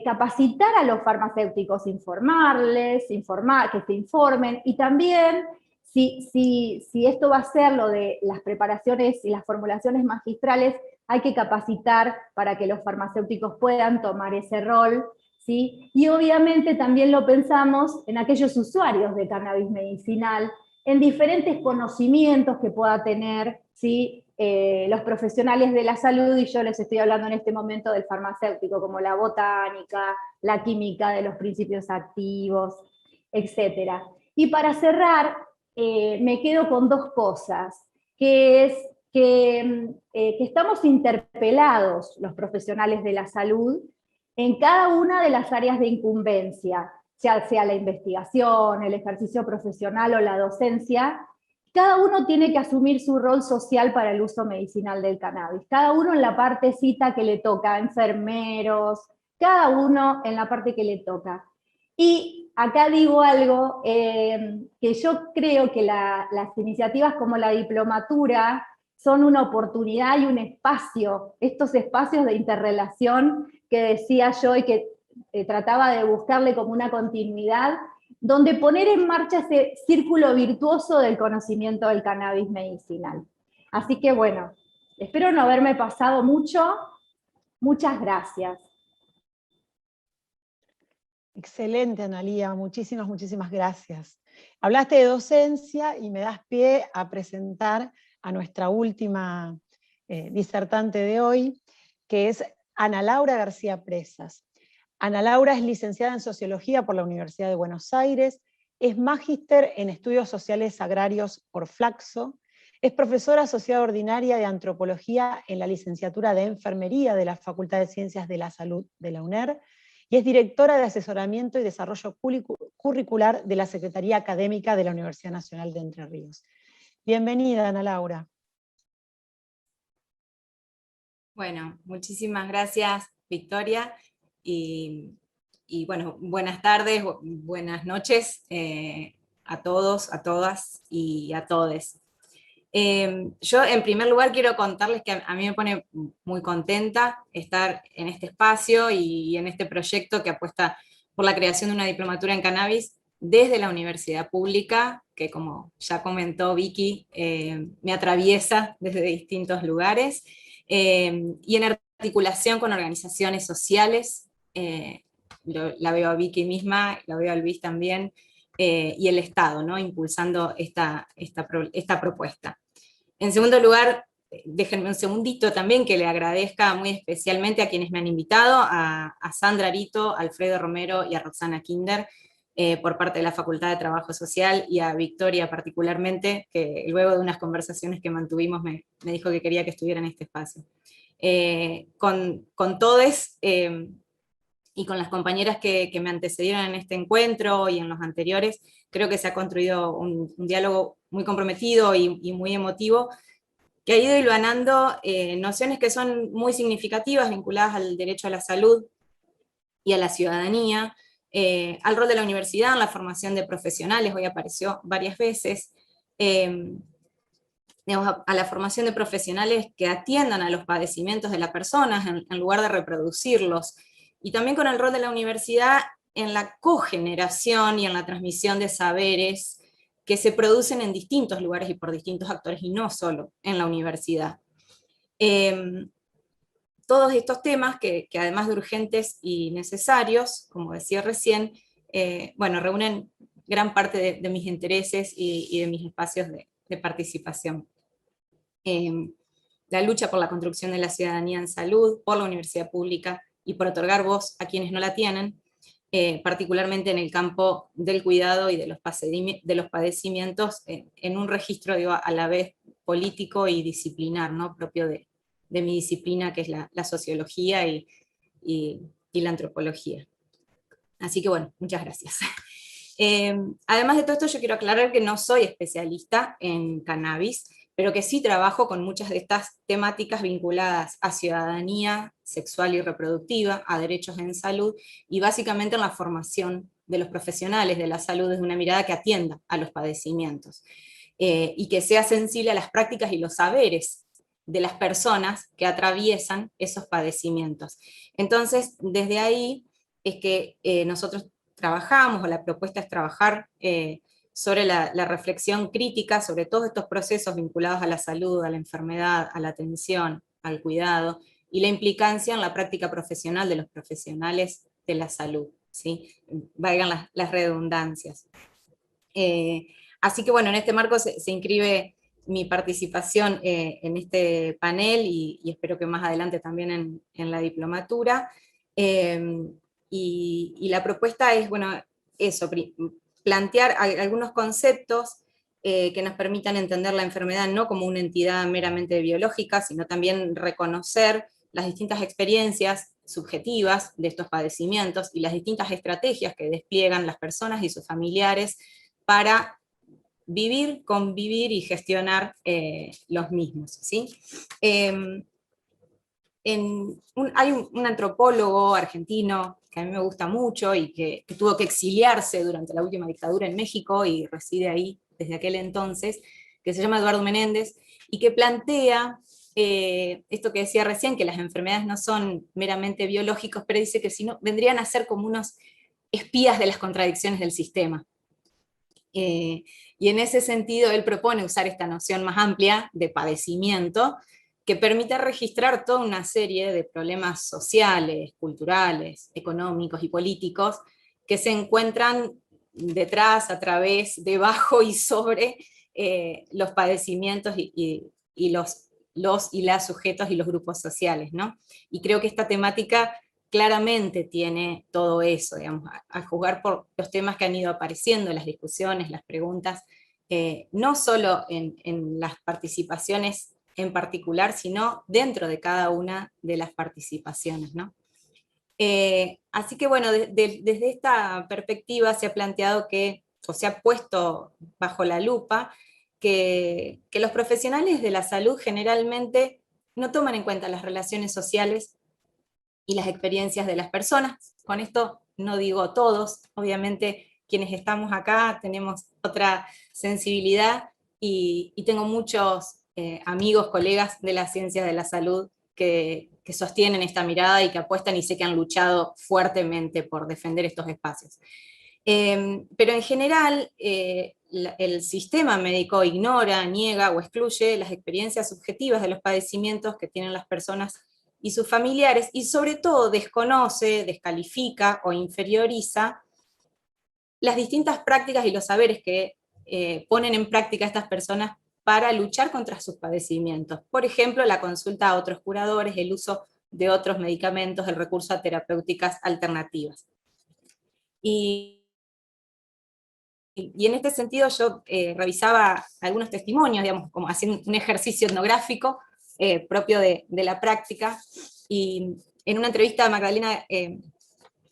capacitar a los farmacéuticos, informarles, que se informen, y también, si esto va a ser lo de las preparaciones y las formulaciones magistrales, hay que capacitar para que los farmacéuticos puedan tomar ese rol, ¿sí? Y obviamente también lo pensamos en aquellos usuarios de cannabis medicinal, en diferentes conocimientos que pueda tener, ¿sí?, los profesionales de la salud, y yo les estoy hablando en este momento del farmacéutico, como la botánica, la química de los principios activos, etc. Y para cerrar, me quedo con 2 cosas, que es que estamos interpelados los profesionales de la salud en cada una de las áreas de incumbencia, sea la investigación, el ejercicio profesional o la docencia. Cada uno tiene que asumir su rol social para el uso medicinal del cannabis, cada uno en la partecita que le toca, enfermeros, cada uno en la parte que le toca. Y acá digo algo, que yo creo que las iniciativas como la diplomatura son una oportunidad y un espacio, estos espacios de interrelación que decía yo y que trataba de buscarle como una continuidad, donde poner en marcha ese círculo virtuoso del conocimiento del cannabis medicinal. Así que bueno, espero no haberme pasado mucho. Muchas gracias. Excelente, Analía, muchísimas gracias. Hablaste de docencia y me das pie a presentar a nuestra última disertante de hoy, que es Ana Laura García Presas. Ana Laura es licenciada en Sociología por la Universidad de Buenos Aires, es magíster en Estudios Sociales Agrarios por Flaxo, es profesora asociada ordinaria de Antropología en la licenciatura de Enfermería de la Facultad de Ciencias de la Salud de la UNER, y es directora de Asesoramiento y Desarrollo Curricular de la Secretaría Académica de la Universidad Nacional de Entre Ríos. Bienvenida, Ana Laura. Bueno, muchísimas gracias, Victoria, y bueno, buenas tardes, buenas noches a todos, a todas y a todes. Yo en primer lugar quiero contarles que a mí me pone muy contenta estar en este espacio y en este proyecto que apuesta por la creación de una diplomatura en cannabis desde la universidad pública, que como ya comentó Vicky, me atraviesa desde distintos lugares, y en articulación con organizaciones sociales, la veo a Vicky misma, la veo a Luis también, y el Estado, ¿no? Impulsando esta propuesta. En segundo lugar, déjenme un segundito también que le agradezca muy especialmente a quienes me han invitado, a Sandra Arito, a Alfredo Romero y a Roxana Kinder, por parte de la Facultad de Trabajo Social, y a Victoria particularmente, que luego de unas conversaciones que mantuvimos me dijo que quería que estuviera en este espacio. Con todes, y con las compañeras que me antecedieron en este encuentro y en los anteriores, creo que se ha construido un diálogo muy comprometido y muy emotivo, que ha ido hilvanando nociones que son muy significativas, vinculadas al derecho a la salud y a la ciudadanía, al rol de la universidad en la formación de profesionales, hoy apareció varias veces, a la formación de profesionales que atiendan a los padecimientos de las personas en lugar de reproducirlos, y también con el rol de la universidad en la cogeneración y en la transmisión de saberes que se producen en distintos lugares y por distintos actores, y no solo en la universidad. Todos estos temas que además de urgentes y necesarios, como decía recién, bueno, reúnen gran parte de mis intereses y de mis espacios de participación. La lucha por la construcción de la ciudadanía en salud, por la universidad pública, y por otorgar voz a quienes no la tienen, particularmente en el campo del cuidado y de los padecimientos, en un registro, digo, a la vez político y disciplinar, ¿no? Propio de mi disciplina, que es la sociología y la antropología. Así que bueno, muchas gracias. Además de todo esto, yo quiero aclarar que no soy especialista en cannabis, pero que sí trabajo con muchas de estas temáticas vinculadas a ciudadanía sexual y reproductiva, a derechos en salud, y básicamente en la formación de los profesionales de la salud desde una mirada que atienda a los padecimientos, y que sea sensible a las prácticas y los saberes de las personas que atraviesan esos padecimientos. Entonces, desde ahí es que nosotros trabajamos, o la propuesta es trabajar sobre la reflexión crítica sobre todos estos procesos vinculados a la salud, a la enfermedad, a la atención, al cuidado, y la implicancia en la práctica profesional de los profesionales de la salud, ¿sí? Valgan las redundancias. Así que bueno, en este marco se inscribe mi participación en este panel, y espero que más adelante también en la diplomatura. Y la propuesta es, bueno, eso, plantear algunos conceptos que nos permitan entender la enfermedad no como una entidad meramente biológica, sino también reconocer las distintas experiencias subjetivas de estos padecimientos y las distintas estrategias que despliegan las personas y sus familiares para vivir, convivir y gestionar los mismos, ¿sí? Hay un antropólogo argentino que a mí me gusta mucho y que tuvo que exiliarse durante la última dictadura en México y reside ahí desde aquel entonces, que se llama Eduardo Menéndez, y que plantea esto que decía recién, que las enfermedades no son meramente biológicos, pero dice que si no, vendrían a ser como unos espías de las contradicciones del sistema. Y en ese sentido él propone usar esta noción más amplia de padecimiento, que permite registrar toda una serie de problemas sociales, culturales, económicos y políticos que se encuentran detrás, a través, debajo y sobre los padecimientos y los y las sujetos y los grupos sociales, ¿no? Y creo que esta temática claramente tiene todo eso, digamos, a juzgar por los temas que han ido apareciendo, las discusiones, las preguntas, no solo en las participaciones en particular, sino dentro de cada una de las participaciones, ¿no? Así que bueno, desde esta perspectiva se ha planteado que, o se ha puesto bajo la lupa, que los profesionales de la salud generalmente no toman en cuenta las relaciones sociales y las experiencias de las personas. Con esto no digo todos, obviamente quienes estamos acá tenemos otra sensibilidad y tengo muchos amigos, colegas de la ciencia de la salud que sostienen esta mirada y que apuestan y sé que han luchado fuertemente por defender estos espacios. Pero en general, el sistema médico ignora, niega o excluye las experiencias subjetivas de los padecimientos que tienen las personas y sus familiares, y sobre todo desconoce, descalifica o inferioriza las distintas prácticas y los saberes que ponen en práctica estas personas para luchar contra sus padecimientos. Por ejemplo, la consulta a otros curadores, el uso de otros medicamentos, el recurso a terapéuticas alternativas. Y en este sentido yo revisaba algunos testimonios, digamos, como haciendo un ejercicio etnográfico propio de la práctica, y en una entrevista a Magdalena,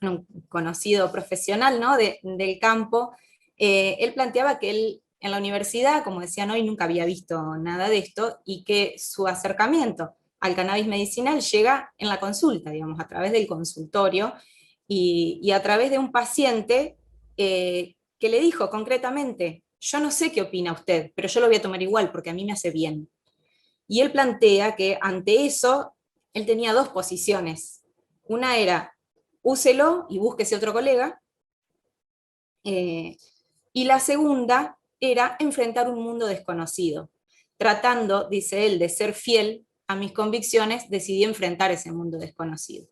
un conocido profesional, ¿no?, del campo, él planteaba que él en la universidad, como decían hoy, nunca había visto nada de esto, y que su acercamiento al cannabis medicinal llega en la consulta, digamos, a través del consultorio, y a través de un paciente que le dijo concretamente: yo no sé qué opina usted, pero yo lo voy a tomar igual porque a mí me hace bien. Y él plantea que ante eso, él tenía dos posiciones. Una era, úselo y búsquese otro colega, y la segunda era enfrentar un mundo desconocido. Tratando, dice él, de ser fiel a mis convicciones, decidí enfrentar ese mundo desconocido.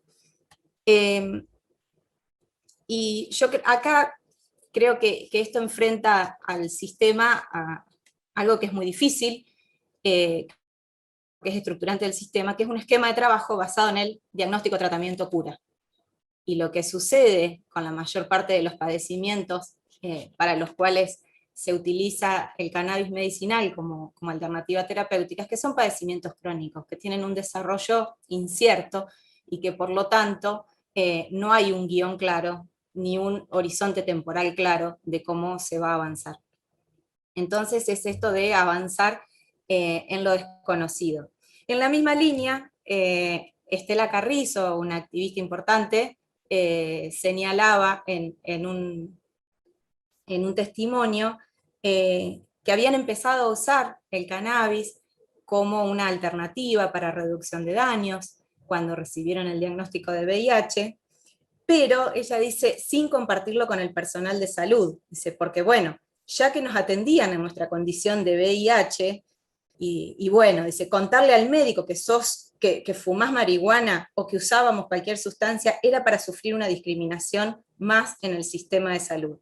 Y yo acá creo que esto enfrenta al sistema a algo que es muy difícil, que es estructurante del sistema, que es un esquema de trabajo basado en el diagnóstico, tratamiento, cura. Y lo que sucede con la mayor parte de los padecimientos para los cuales se utiliza el cannabis medicinal como alternativa terapéutica, es que son padecimientos crónicos, que tienen un desarrollo incierto y que por lo tanto no hay un guión claro, ni un horizonte temporal claro de cómo se va a avanzar. Entonces es esto de avanzar en lo desconocido. En la misma línea, Estela Carrizo, una activista importante, señalaba en un testimonio que habían empezado a usar el cannabis como una alternativa para reducción de daños cuando recibieron el diagnóstico de VIH, pero ella dice, sin compartirlo con el personal de salud. Dice, porque bueno, ya que nos atendían en nuestra condición de VIH, y bueno, dice, contarle al médico que fumás marihuana o que usábamos cualquier sustancia era para sufrir una discriminación más en el sistema de salud,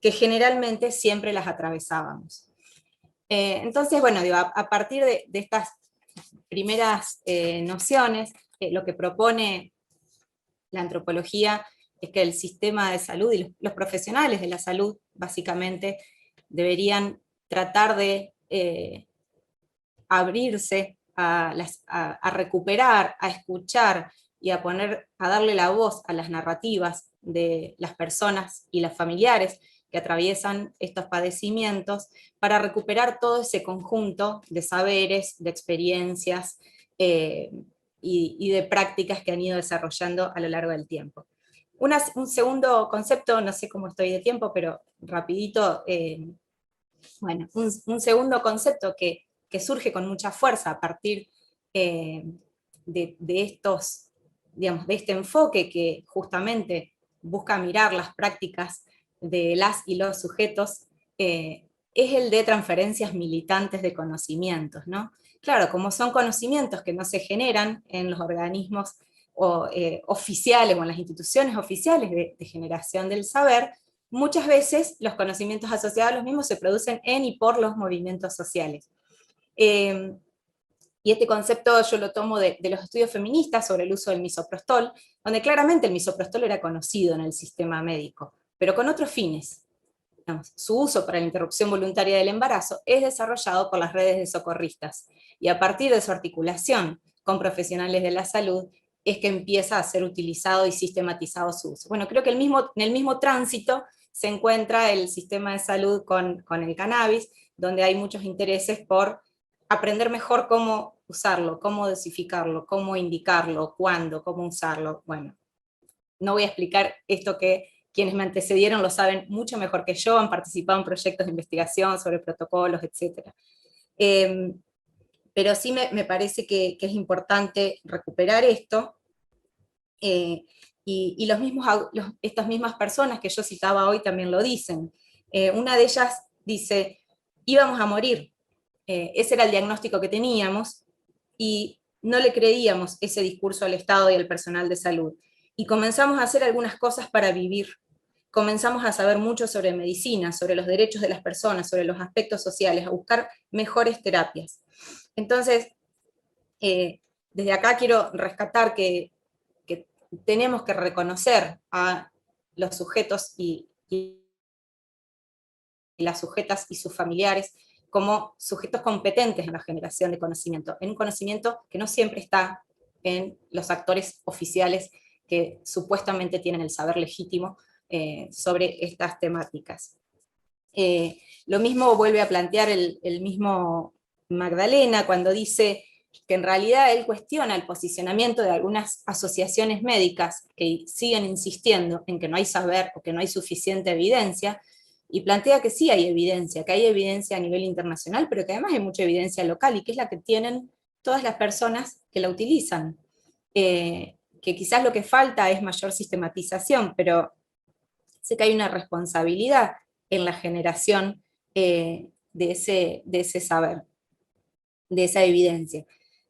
que generalmente siempre las atravesábamos. Entonces, bueno, digo, a partir de estas primeras nociones, lo que propone la antropología es que el sistema de salud y los profesionales de la salud, básicamente, deberían tratar de abrirse a recuperar, a escuchar y a darle la voz a las narrativas de las personas y las familiares que atraviesan estos padecimientos, para recuperar todo ese conjunto de saberes, de experiencias y de prácticas que han ido desarrollando a lo largo del tiempo. Un segundo concepto, no sé cómo estoy de tiempo, pero rapidito, bueno, un segundo concepto que surge con mucha fuerza a partir de este enfoque que justamente busca mirar las prácticas de las y los sujetos, es el de transferencias militantes de conocimientos, ¿no? Claro, como son conocimientos que no se generan en los organismos oficiales o en las instituciones oficiales de generación del saber, muchas veces los conocimientos asociados a los mismos se producen en y por los movimientos sociales. Y este concepto yo lo tomo de los estudios feministas sobre el uso del misoprostol, donde claramente el misoprostol era conocido en el sistema médico, pero con otros fines. Digamos, su uso para la interrupción voluntaria del embarazo es desarrollado por las redes de socorristas, y a partir de su articulación con profesionales de la salud, es que empieza a ser utilizado y sistematizado su uso. Bueno, creo que en el mismo tránsito se encuentra el sistema de salud con el cannabis, donde hay muchos intereses por aprender mejor cómo usarlo, cómo dosificarlo, cómo indicarlo, cuándo, cómo usarlo. Bueno, no voy a explicar esto, que quienes me antecedieron lo saben mucho mejor que yo, han participado en proyectos de investigación sobre protocolos, etc. Pero sí me parece que es importante recuperar esto, y estas mismas personas que yo citaba hoy también lo dicen. Una de ellas dice, íbamos a morir, ese era el diagnóstico que teníamos, y no le creíamos ese discurso al Estado y al personal de salud. Y comenzamos a hacer algunas cosas para vivir. Comenzamos a saber mucho sobre medicina, sobre los derechos de las personas, sobre los aspectos sociales, a buscar mejores terapias. Entonces, desde acá quiero rescatar que tenemos que reconocer a los sujetos y las sujetas y sus familiares como sujetos competentes en la generación de conocimiento, en un conocimiento que no siempre está en los actores oficiales que supuestamente tienen el saber legítimo sobre estas temáticas. Lo mismo vuelve a plantear el mismo Magdalena cuando dice que en realidad él cuestiona el posicionamiento de algunas asociaciones médicas que siguen insistiendo en que no hay saber o que no hay suficiente evidencia, y plantea que sí hay evidencia, que hay evidencia a nivel internacional, pero que además hay mucha evidencia local, y que es la que tienen todas las personas que la utilizan. Que quizás lo que falta es mayor sistematización, pero sé que hay una responsabilidad en la generación de ese saber, de esa evidencia.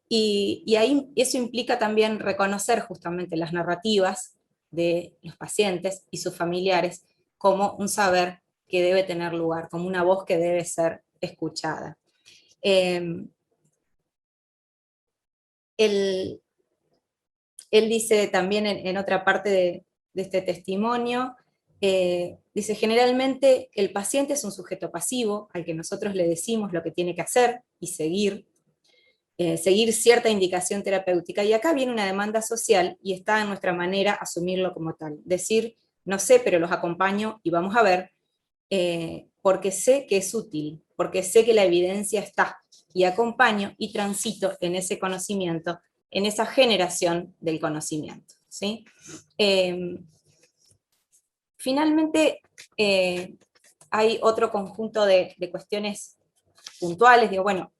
Y ahí eso implica también reconocer justamente las narrativas de los pacientes y sus familiares como un saber que debe tener lugar, como una voz que debe ser escuchada. Él dice también en otra parte de este testimonio, dice, generalmente el paciente es un sujeto pasivo al que nosotros le decimos lo que tiene que hacer y seguir cierta indicación terapéutica, y acá viene una demanda social y está en nuestra manera asumirlo como tal. Decir, no sé, pero los acompaño y vamos a ver, porque sé que es útil, porque sé que la evidencia está, y acompaño y transito en ese conocimiento, en esa generación del conocimiento, ¿sí? Finalmente, hay otro conjunto de cuestiones puntuales, digo, bueno,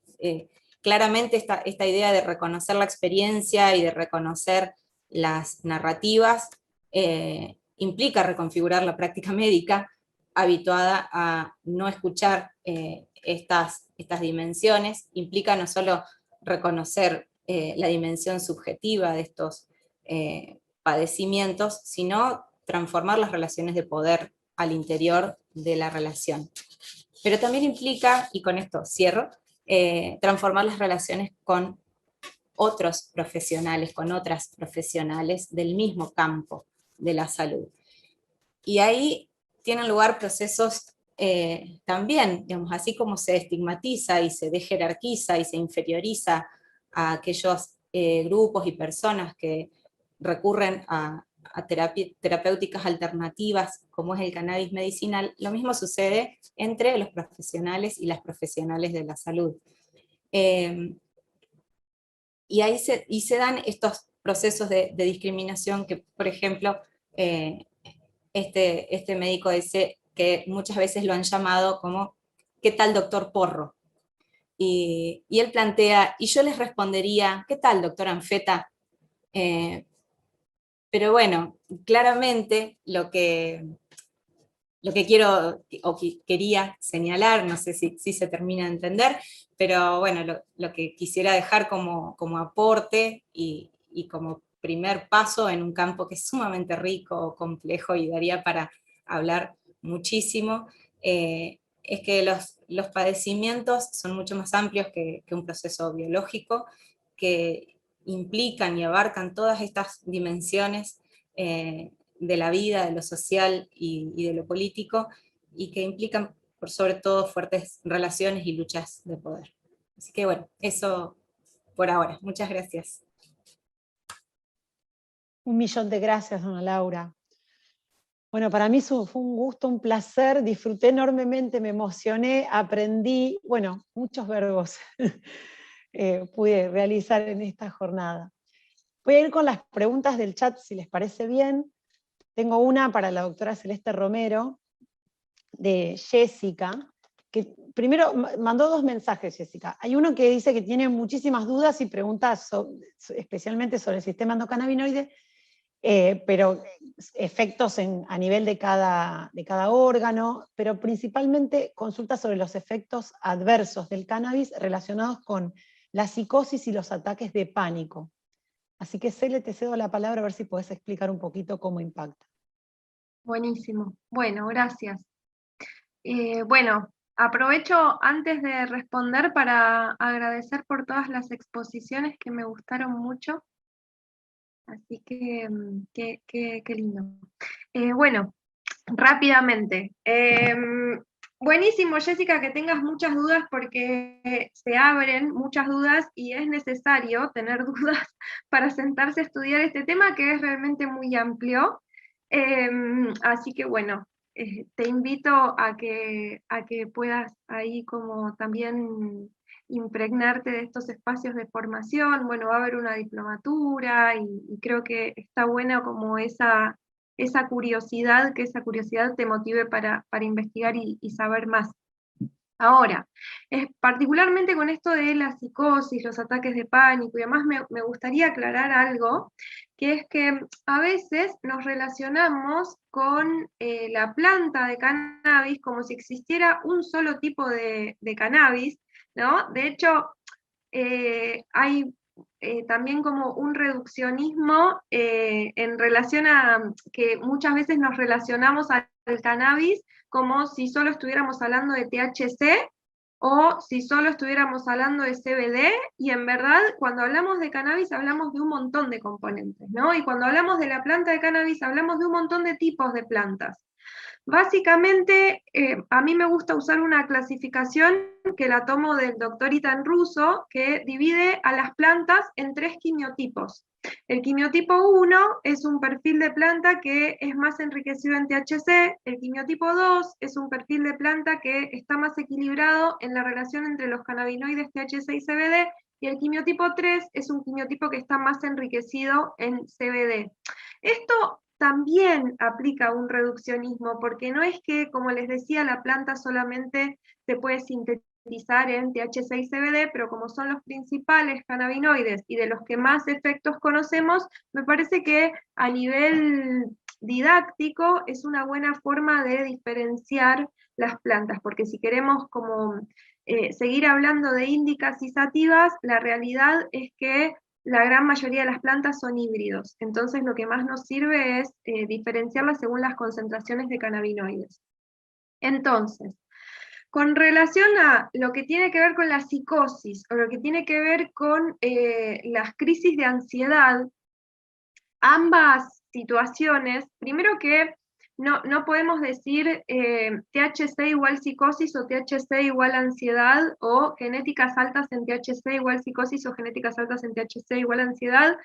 claramente esta idea de reconocer la experiencia y de reconocer las narrativas implica reconfigurar la práctica médica, habituada a no escuchar estas dimensiones, implica no solo reconocer la dimensión subjetiva de estos padecimientos, sino transformar las relaciones de poder al interior de la relación. Pero también implica, y con esto cierro, transformar las relaciones con otros profesionales, con otras profesionales del mismo campo de la salud. Y ahí tienen lugar procesos también, digamos, así como se estigmatiza y se dejerarquiza y se inferioriza a aquellos grupos y personas que recurren a terapéuticas alternativas como es el cannabis medicinal, lo mismo sucede entre los profesionales y las profesionales de la salud. Y ahí se dan estos procesos de discriminación que, por ejemplo, este médico dice que muchas veces lo han llamado como, ¿qué tal doctor Porro? Y él plantea, y yo les respondería, ¿qué tal doctor Anfeta? Pero bueno, claramente lo que quiero o quería señalar, no sé si se termina de entender, pero bueno, lo que quisiera dejar como aporte y como primer paso en un campo que es sumamente rico, complejo y daría para hablar muchísimo, es que los padecimientos son mucho más amplios que un proceso biológico, que implican y abarcan todas estas dimensiones de la vida, de lo social y de lo político, y que implican por sobre todo fuertes relaciones y luchas de poder. Así que bueno, eso por ahora. Muchas gracias. 1.000.000 de gracias, Ana Laura. Bueno, para mí fue un gusto, un placer, disfruté enormemente, me emocioné, aprendí, bueno, muchos verbos pude realizar en esta jornada. Voy a ir con las preguntas del chat, si les parece bien. Tengo una para la doctora Celeste Romero, de Jessica, que primero mandó 2 mensajes, Jessica. Hay uno que dice que tiene muchísimas dudas y preguntas especialmente sobre el sistema endocannabinoide, pero efectos a nivel de cada órgano, pero principalmente consultas sobre los efectos adversos del cannabis relacionados con la psicosis y los ataques de pánico. Así que Cele, te cedo la palabra a ver si podés explicar un poquito cómo impacta. Buenísimo. Bueno, gracias. Bueno, aprovecho antes de responder para agradecer por todas las exposiciones que me gustaron mucho. Así que, qué lindo. Bueno, rápidamente. Buenísimo, Jessica, que tengas muchas dudas porque se abren muchas dudas y es necesario tener dudas para sentarse a estudiar este tema que es realmente muy amplio. Así que bueno, te invito a que puedas ahí como también impregnarte de estos espacios de formación. Bueno, va a haber una diplomatura y creo que está buena como esa curiosidad, que esa curiosidad te motive para investigar y saber más. Ahora, particularmente con esto de la psicosis, los ataques de pánico y demás, me gustaría aclarar algo, que es que a veces nos relacionamos con la planta de cannabis como si existiera un solo tipo de cannabis, ¿no? De hecho, hay también como un reduccionismo en relación a que muchas veces nos relacionamos al cannabis como si solo estuviéramos hablando de THC o si solo estuviéramos hablando de CBD, y en verdad cuando hablamos de cannabis hablamos de un montón de componentes, ¿no? Y cuando hablamos de la planta de cannabis hablamos de un montón de tipos de plantas. Básicamente, a mí me gusta usar una clasificación que la tomo del doctor Ethan Russo, que divide a las plantas en 3 quimiotipos. El quimiotipo 1 es un perfil de planta que es más enriquecido en THC, el quimiotipo 2 es un perfil de planta que está más equilibrado en la relación entre los cannabinoides THC y CBD, y el quimiotipo 3 es un quimiotipo que está más enriquecido en CBD. Esto también aplica un reduccionismo, porque no es que, como les decía, la planta solamente se puede sintetizar en THC y CBD, pero como son los principales cannabinoides y de los que más efectos conocemos, me parece que a nivel didáctico es una buena forma de diferenciar las plantas, porque si queremos como seguir hablando de índicas y sativas, la realidad es que la gran mayoría de las plantas son híbridos, entonces lo que más nos sirve es diferenciarlas según las concentraciones de cannabinoides. Entonces, con relación a lo que tiene que ver con la psicosis, o lo que tiene que ver con las crisis de ansiedad, ambas situaciones, primero que no podemos decir THC igual psicosis o THC igual ansiedad, o genéticas altas en THC igual psicosis o genéticas altas en THC igual ansiedad,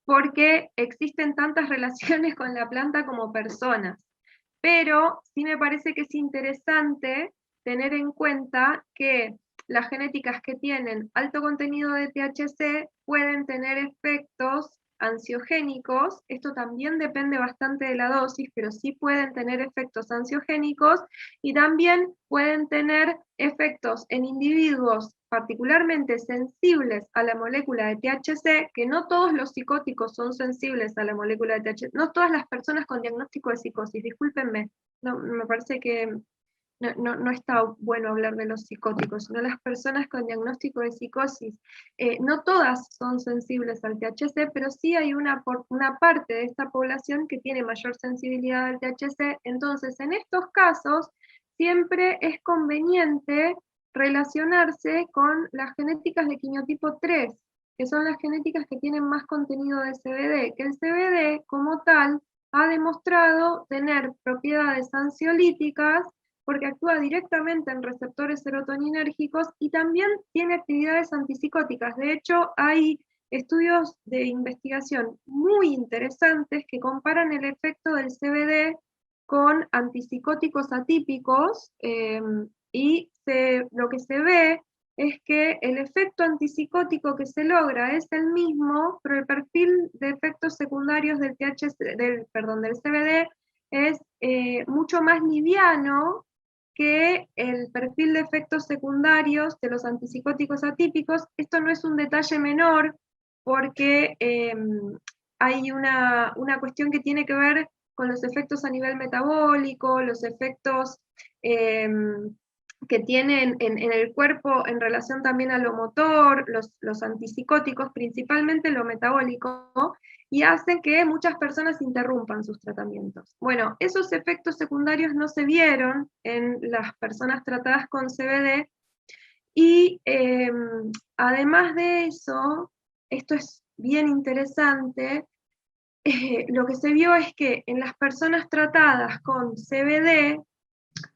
porque existen tantas relaciones con la planta como personas. Pero sí me parece que es interesante tener en cuenta que las genéticas que tienen alto contenido de THC pueden tener efectos ansiogénicos. Esto también depende bastante de la dosis, pero sí pueden tener efectos ansiogénicos, y también pueden tener efectos en individuos particularmente sensibles a la molécula de THC, que no todos los psicóticos son sensibles a la molécula de THC, no todas las personas con diagnóstico de psicosis, discúlpenme, no, me parece que no está bueno hablar de los psicóticos, sino las personas con diagnóstico de psicosis. No todas son sensibles al THC, pero sí hay una parte de esta población que tiene mayor sensibilidad al THC. Entonces, en estos casos, siempre es conveniente relacionarse con las genéticas de quimiotipo 3, que son las genéticas que tienen más contenido de CBD, que el CBD como tal ha demostrado tener propiedades ansiolíticas, porque actúa directamente en receptores serotoninérgicos y también tiene actividades antipsicóticas. De hecho, hay estudios de investigación muy interesantes que comparan el efecto del CBD con antipsicóticos atípicos, y lo que se ve es que el efecto antipsicótico que se logra es el mismo, pero el perfil de efectos secundarios del CBD es mucho más liviano que el perfil de efectos secundarios de los antipsicóticos atípicos. Esto no es un detalle menor, porque hay una cuestión que tiene que ver con los efectos a nivel metabólico, los efectos que tienen en el cuerpo en relación también a lo motor, los antipsicóticos, principalmente lo metabólico, y hacen que muchas personas interrumpan sus tratamientos. Bueno, esos efectos secundarios no se vieron en las personas tratadas con CBD, y además de eso, esto es bien interesante, lo que se vio es que en las personas tratadas con CBD,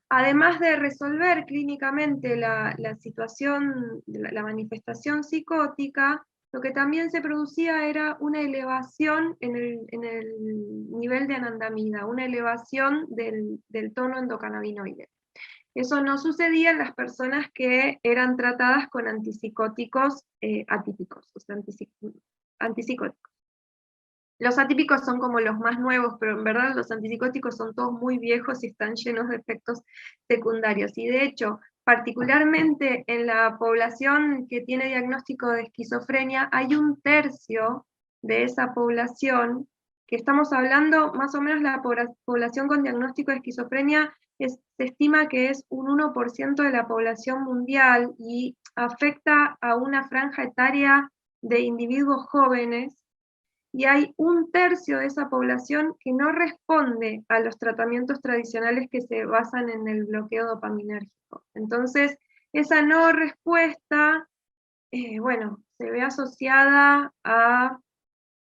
además de resolver clínicamente la situación, la manifestación psicótica, lo que también se producía era una elevación en el nivel de anandamida, una elevación del tono endocannabinoide. Eso no sucedía en las personas que eran tratadas con antipsicóticos atípicos, o sea, antipsicóticos. Los atípicos son como los más nuevos, pero en verdad los antipsicóticos son todos muy viejos y están llenos de efectos secundarios. Y de hecho, particularmente en la población que tiene diagnóstico de esquizofrenia, hay un tercio de esa población, que estamos hablando más o menos la población con diagnóstico de esquizofrenia, se estima que es un 1% de la población mundial y afecta a una franja etaria de individuos jóvenes, y hay un tercio de esa población que no responde a los tratamientos tradicionales que se basan en el bloqueo dopaminérgico. Entonces, esa no respuesta, bueno, se ve asociada a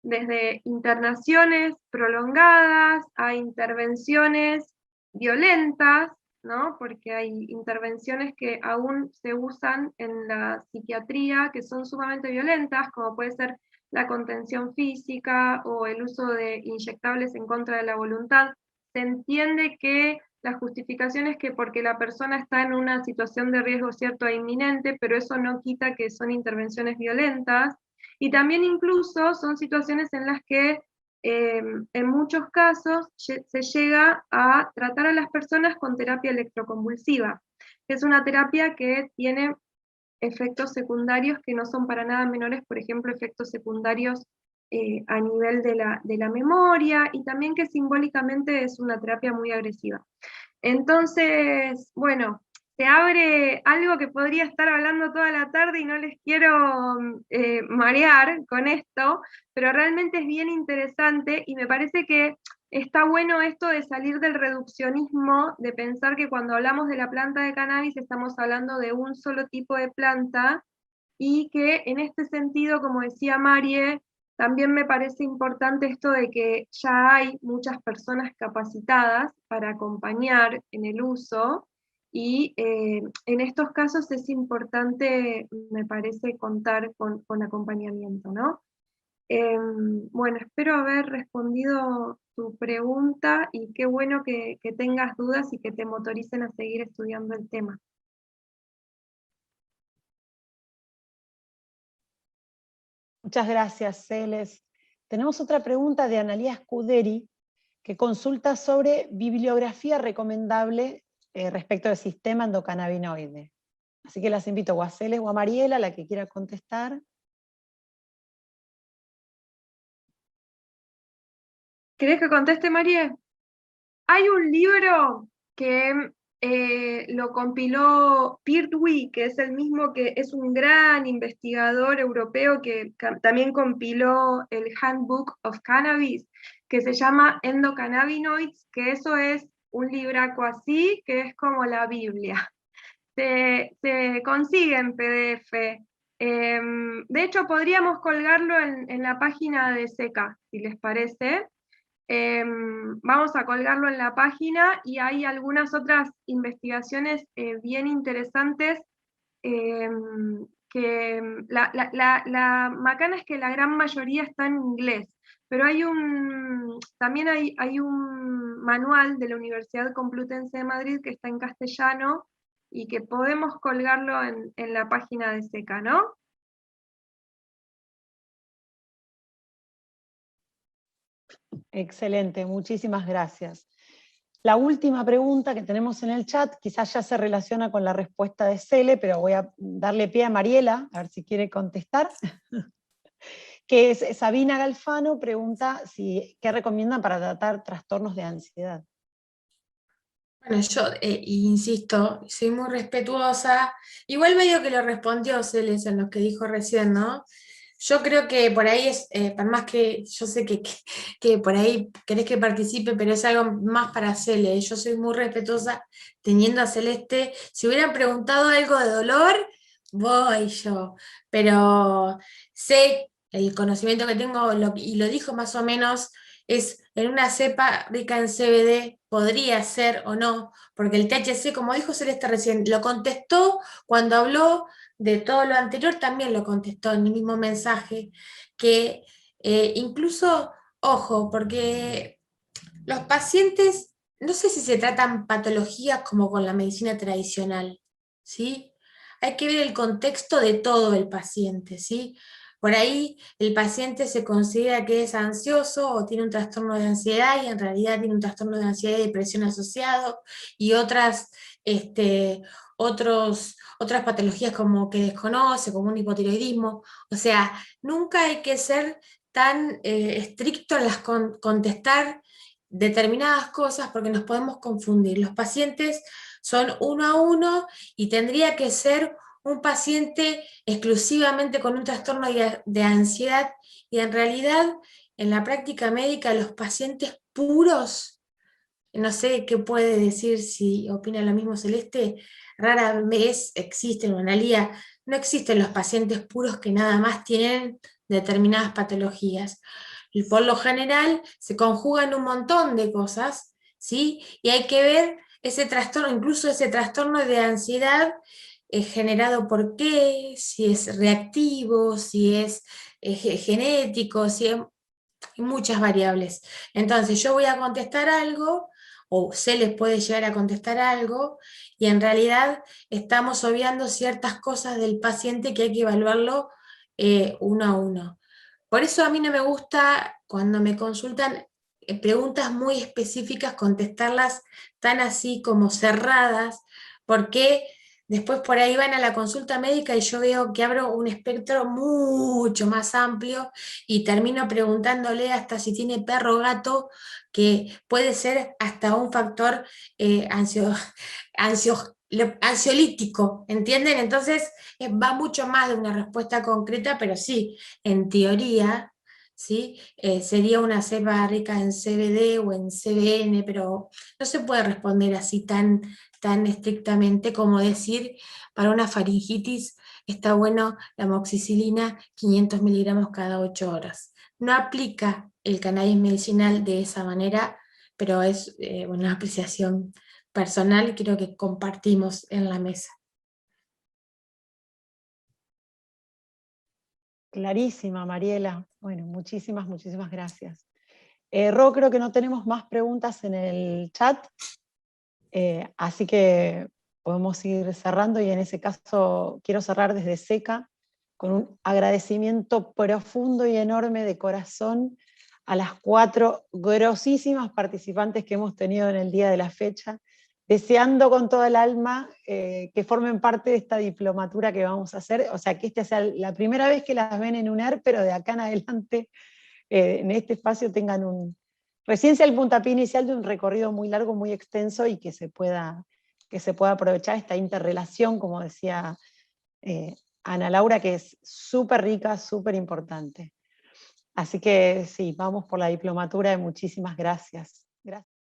desde internaciones prolongadas a intervenciones violentas, ¿no? Porque hay intervenciones que aún se usan en la psiquiatría que son sumamente violentas, como puede ser la contención física o el uso de inyectables en contra de la voluntad. Se entiende que la justificación es que porque la persona está en una situación de riesgo cierto e inminente, pero eso no quita que son intervenciones violentas. Y también incluso son situaciones en las que en muchos casos se llega a tratar a las personas con terapia electroconvulsiva, que es una terapia que tiene efectos secundarios que no son para nada menores, por ejemplo, efectos secundarios a nivel de la memoria, y también que simbólicamente es una terapia muy agresiva. Entonces, bueno, se abre algo que podría estar hablando toda la tarde y no les quiero marear con esto, pero realmente es bien interesante y me parece que está bueno esto de salir del reduccionismo, de pensar que cuando hablamos de la planta de cannabis estamos hablando de un solo tipo de planta, y que en este sentido, como decía Marie, También me parece importante esto de que ya hay muchas personas capacitadas para acompañar en el uso, y en estos casos es importante, me parece, contar con acompañamiento, ¿no? Bueno, espero haber respondido tu pregunta, y qué bueno que tengas dudas y que te motoricen a seguir estudiando el tema. Muchas gracias, Celes. Tenemos otra pregunta de Analía Scuderi, que consulta sobre bibliografía recomendable respecto del sistema endocannabinoide. Así que las invito o a Celes o a Mariela, la que quiera contestar. ¿Querés que conteste, María? Hay un libro que lo compiló Pertwee, que es el mismo, que es un gran investigador europeo que también compiló el Handbook of Cannabis, que se llama Endocannabinoids, que eso es un libraco así, que es como la Biblia. Se consigue en PDF. De hecho, podríamos colgarlo en la página de SECA, si les parece. Vamos a colgarlo en la página, y hay algunas otras investigaciones bien interesantes, que la macana es que la gran mayoría está en inglés, pero también hay un manual de la Universidad Complutense de Madrid que está en castellano, y que podemos colgarlo en la página de SECA, ¿no? Excelente, muchísimas gracias. La última pregunta que tenemos en el chat, quizás ya se relaciona con la respuesta de Cele, pero voy a darle pie a Mariela, a ver si quiere contestar. Que es Sabina Galfano, pregunta qué recomiendan para tratar trastornos de ansiedad. Bueno, yo insisto, soy muy respetuosa. Igual medio que lo respondió Celes en lo que dijo recién, ¿no? Yo creo que por ahí es, por más que yo sé que por ahí querés que participe, pero es algo más para Cele. Yo soy muy respetuosa teniendo a Celeste. Si hubieran preguntado algo de dolor, voy yo. Pero sé el conocimiento que tengo, y lo dijo más o menos, es en una cepa rica en CBD, podría ser o no, porque el THC, como dijo Celeste recién, lo contestó cuando habló de todo lo anterior, también lo contestó en el mismo mensaje, que incluso, ojo, porque los pacientes, no sé si se tratan patologías como con la medicina tradicional, ¿sí? Hay que ver el contexto de todo el paciente, ¿sí? Por ahí el paciente se considera que es ansioso o tiene un trastorno de ansiedad, y en realidad tiene un trastorno de ansiedad y depresión asociado, y otras patologías como que desconoce, como un hipotiroidismo. O sea, nunca hay que ser tan estricto en contestar determinadas cosas, porque nos podemos confundir. Los pacientes son uno a uno, y tendría que ser un paciente exclusivamente con un trastorno de ansiedad, y en realidad en la práctica médica los pacientes puros, no sé qué puede decir, si opina lo mismo Celeste, rara vez existen, Analía, no existen los pacientes puros que nada más tienen determinadas patologías. Y por lo general se conjugan un montón de cosas, ¿sí? Y hay que ver ese trastorno, incluso ese trastorno de ansiedad, generado por qué, si es reactivo, si es genético, si hay muchas variables. Entonces yo voy a contestar algo, o se les puede llegar a contestar algo, y en realidad estamos obviando ciertas cosas del paciente que hay que evaluarlo uno a uno. Por eso a mí no me gusta, cuando me consultan preguntas muy específicas, contestarlas tan así como cerradas, porque después por ahí van a la consulta médica y yo veo que abro un espectro mucho más amplio, y termino preguntándole hasta si tiene perro o gato, que puede ser hasta un factor ansiolítico, ¿entienden? Entonces va mucho más de una respuesta concreta, pero sí, en teoría, ¿sí? Sería una cepa rica en CBD o en CBN, pero no se puede responder así tan estrictamente como decir para una faringitis está bueno la amoxicilina 500 miligramos cada 8 horas. No aplica el cannabis medicinal de esa manera, pero es una apreciación personal y creo que compartimos en la mesa. Clarísima, Mariela. Bueno, muchísimas, muchísimas gracias. Ro, creo que no tenemos más preguntas en el chat, así que podemos ir cerrando, y en ese caso quiero cerrar desde SECA con un agradecimiento profundo y enorme de corazón a las 4 grosísimas participantes que hemos tenido en el día de la fecha, deseando con toda el alma que formen parte de esta diplomatura que vamos a hacer, o sea, que esta sea la primera vez que las ven en UNER, pero de acá en adelante en este espacio tengan recién sea el puntapié inicial de un recorrido muy largo, muy extenso, y que se pueda aprovechar esta interrelación, como decía Ana Laura, que es súper rica, súper importante. Así que sí, vamos por la diplomatura, y muchísimas gracias. Gracias.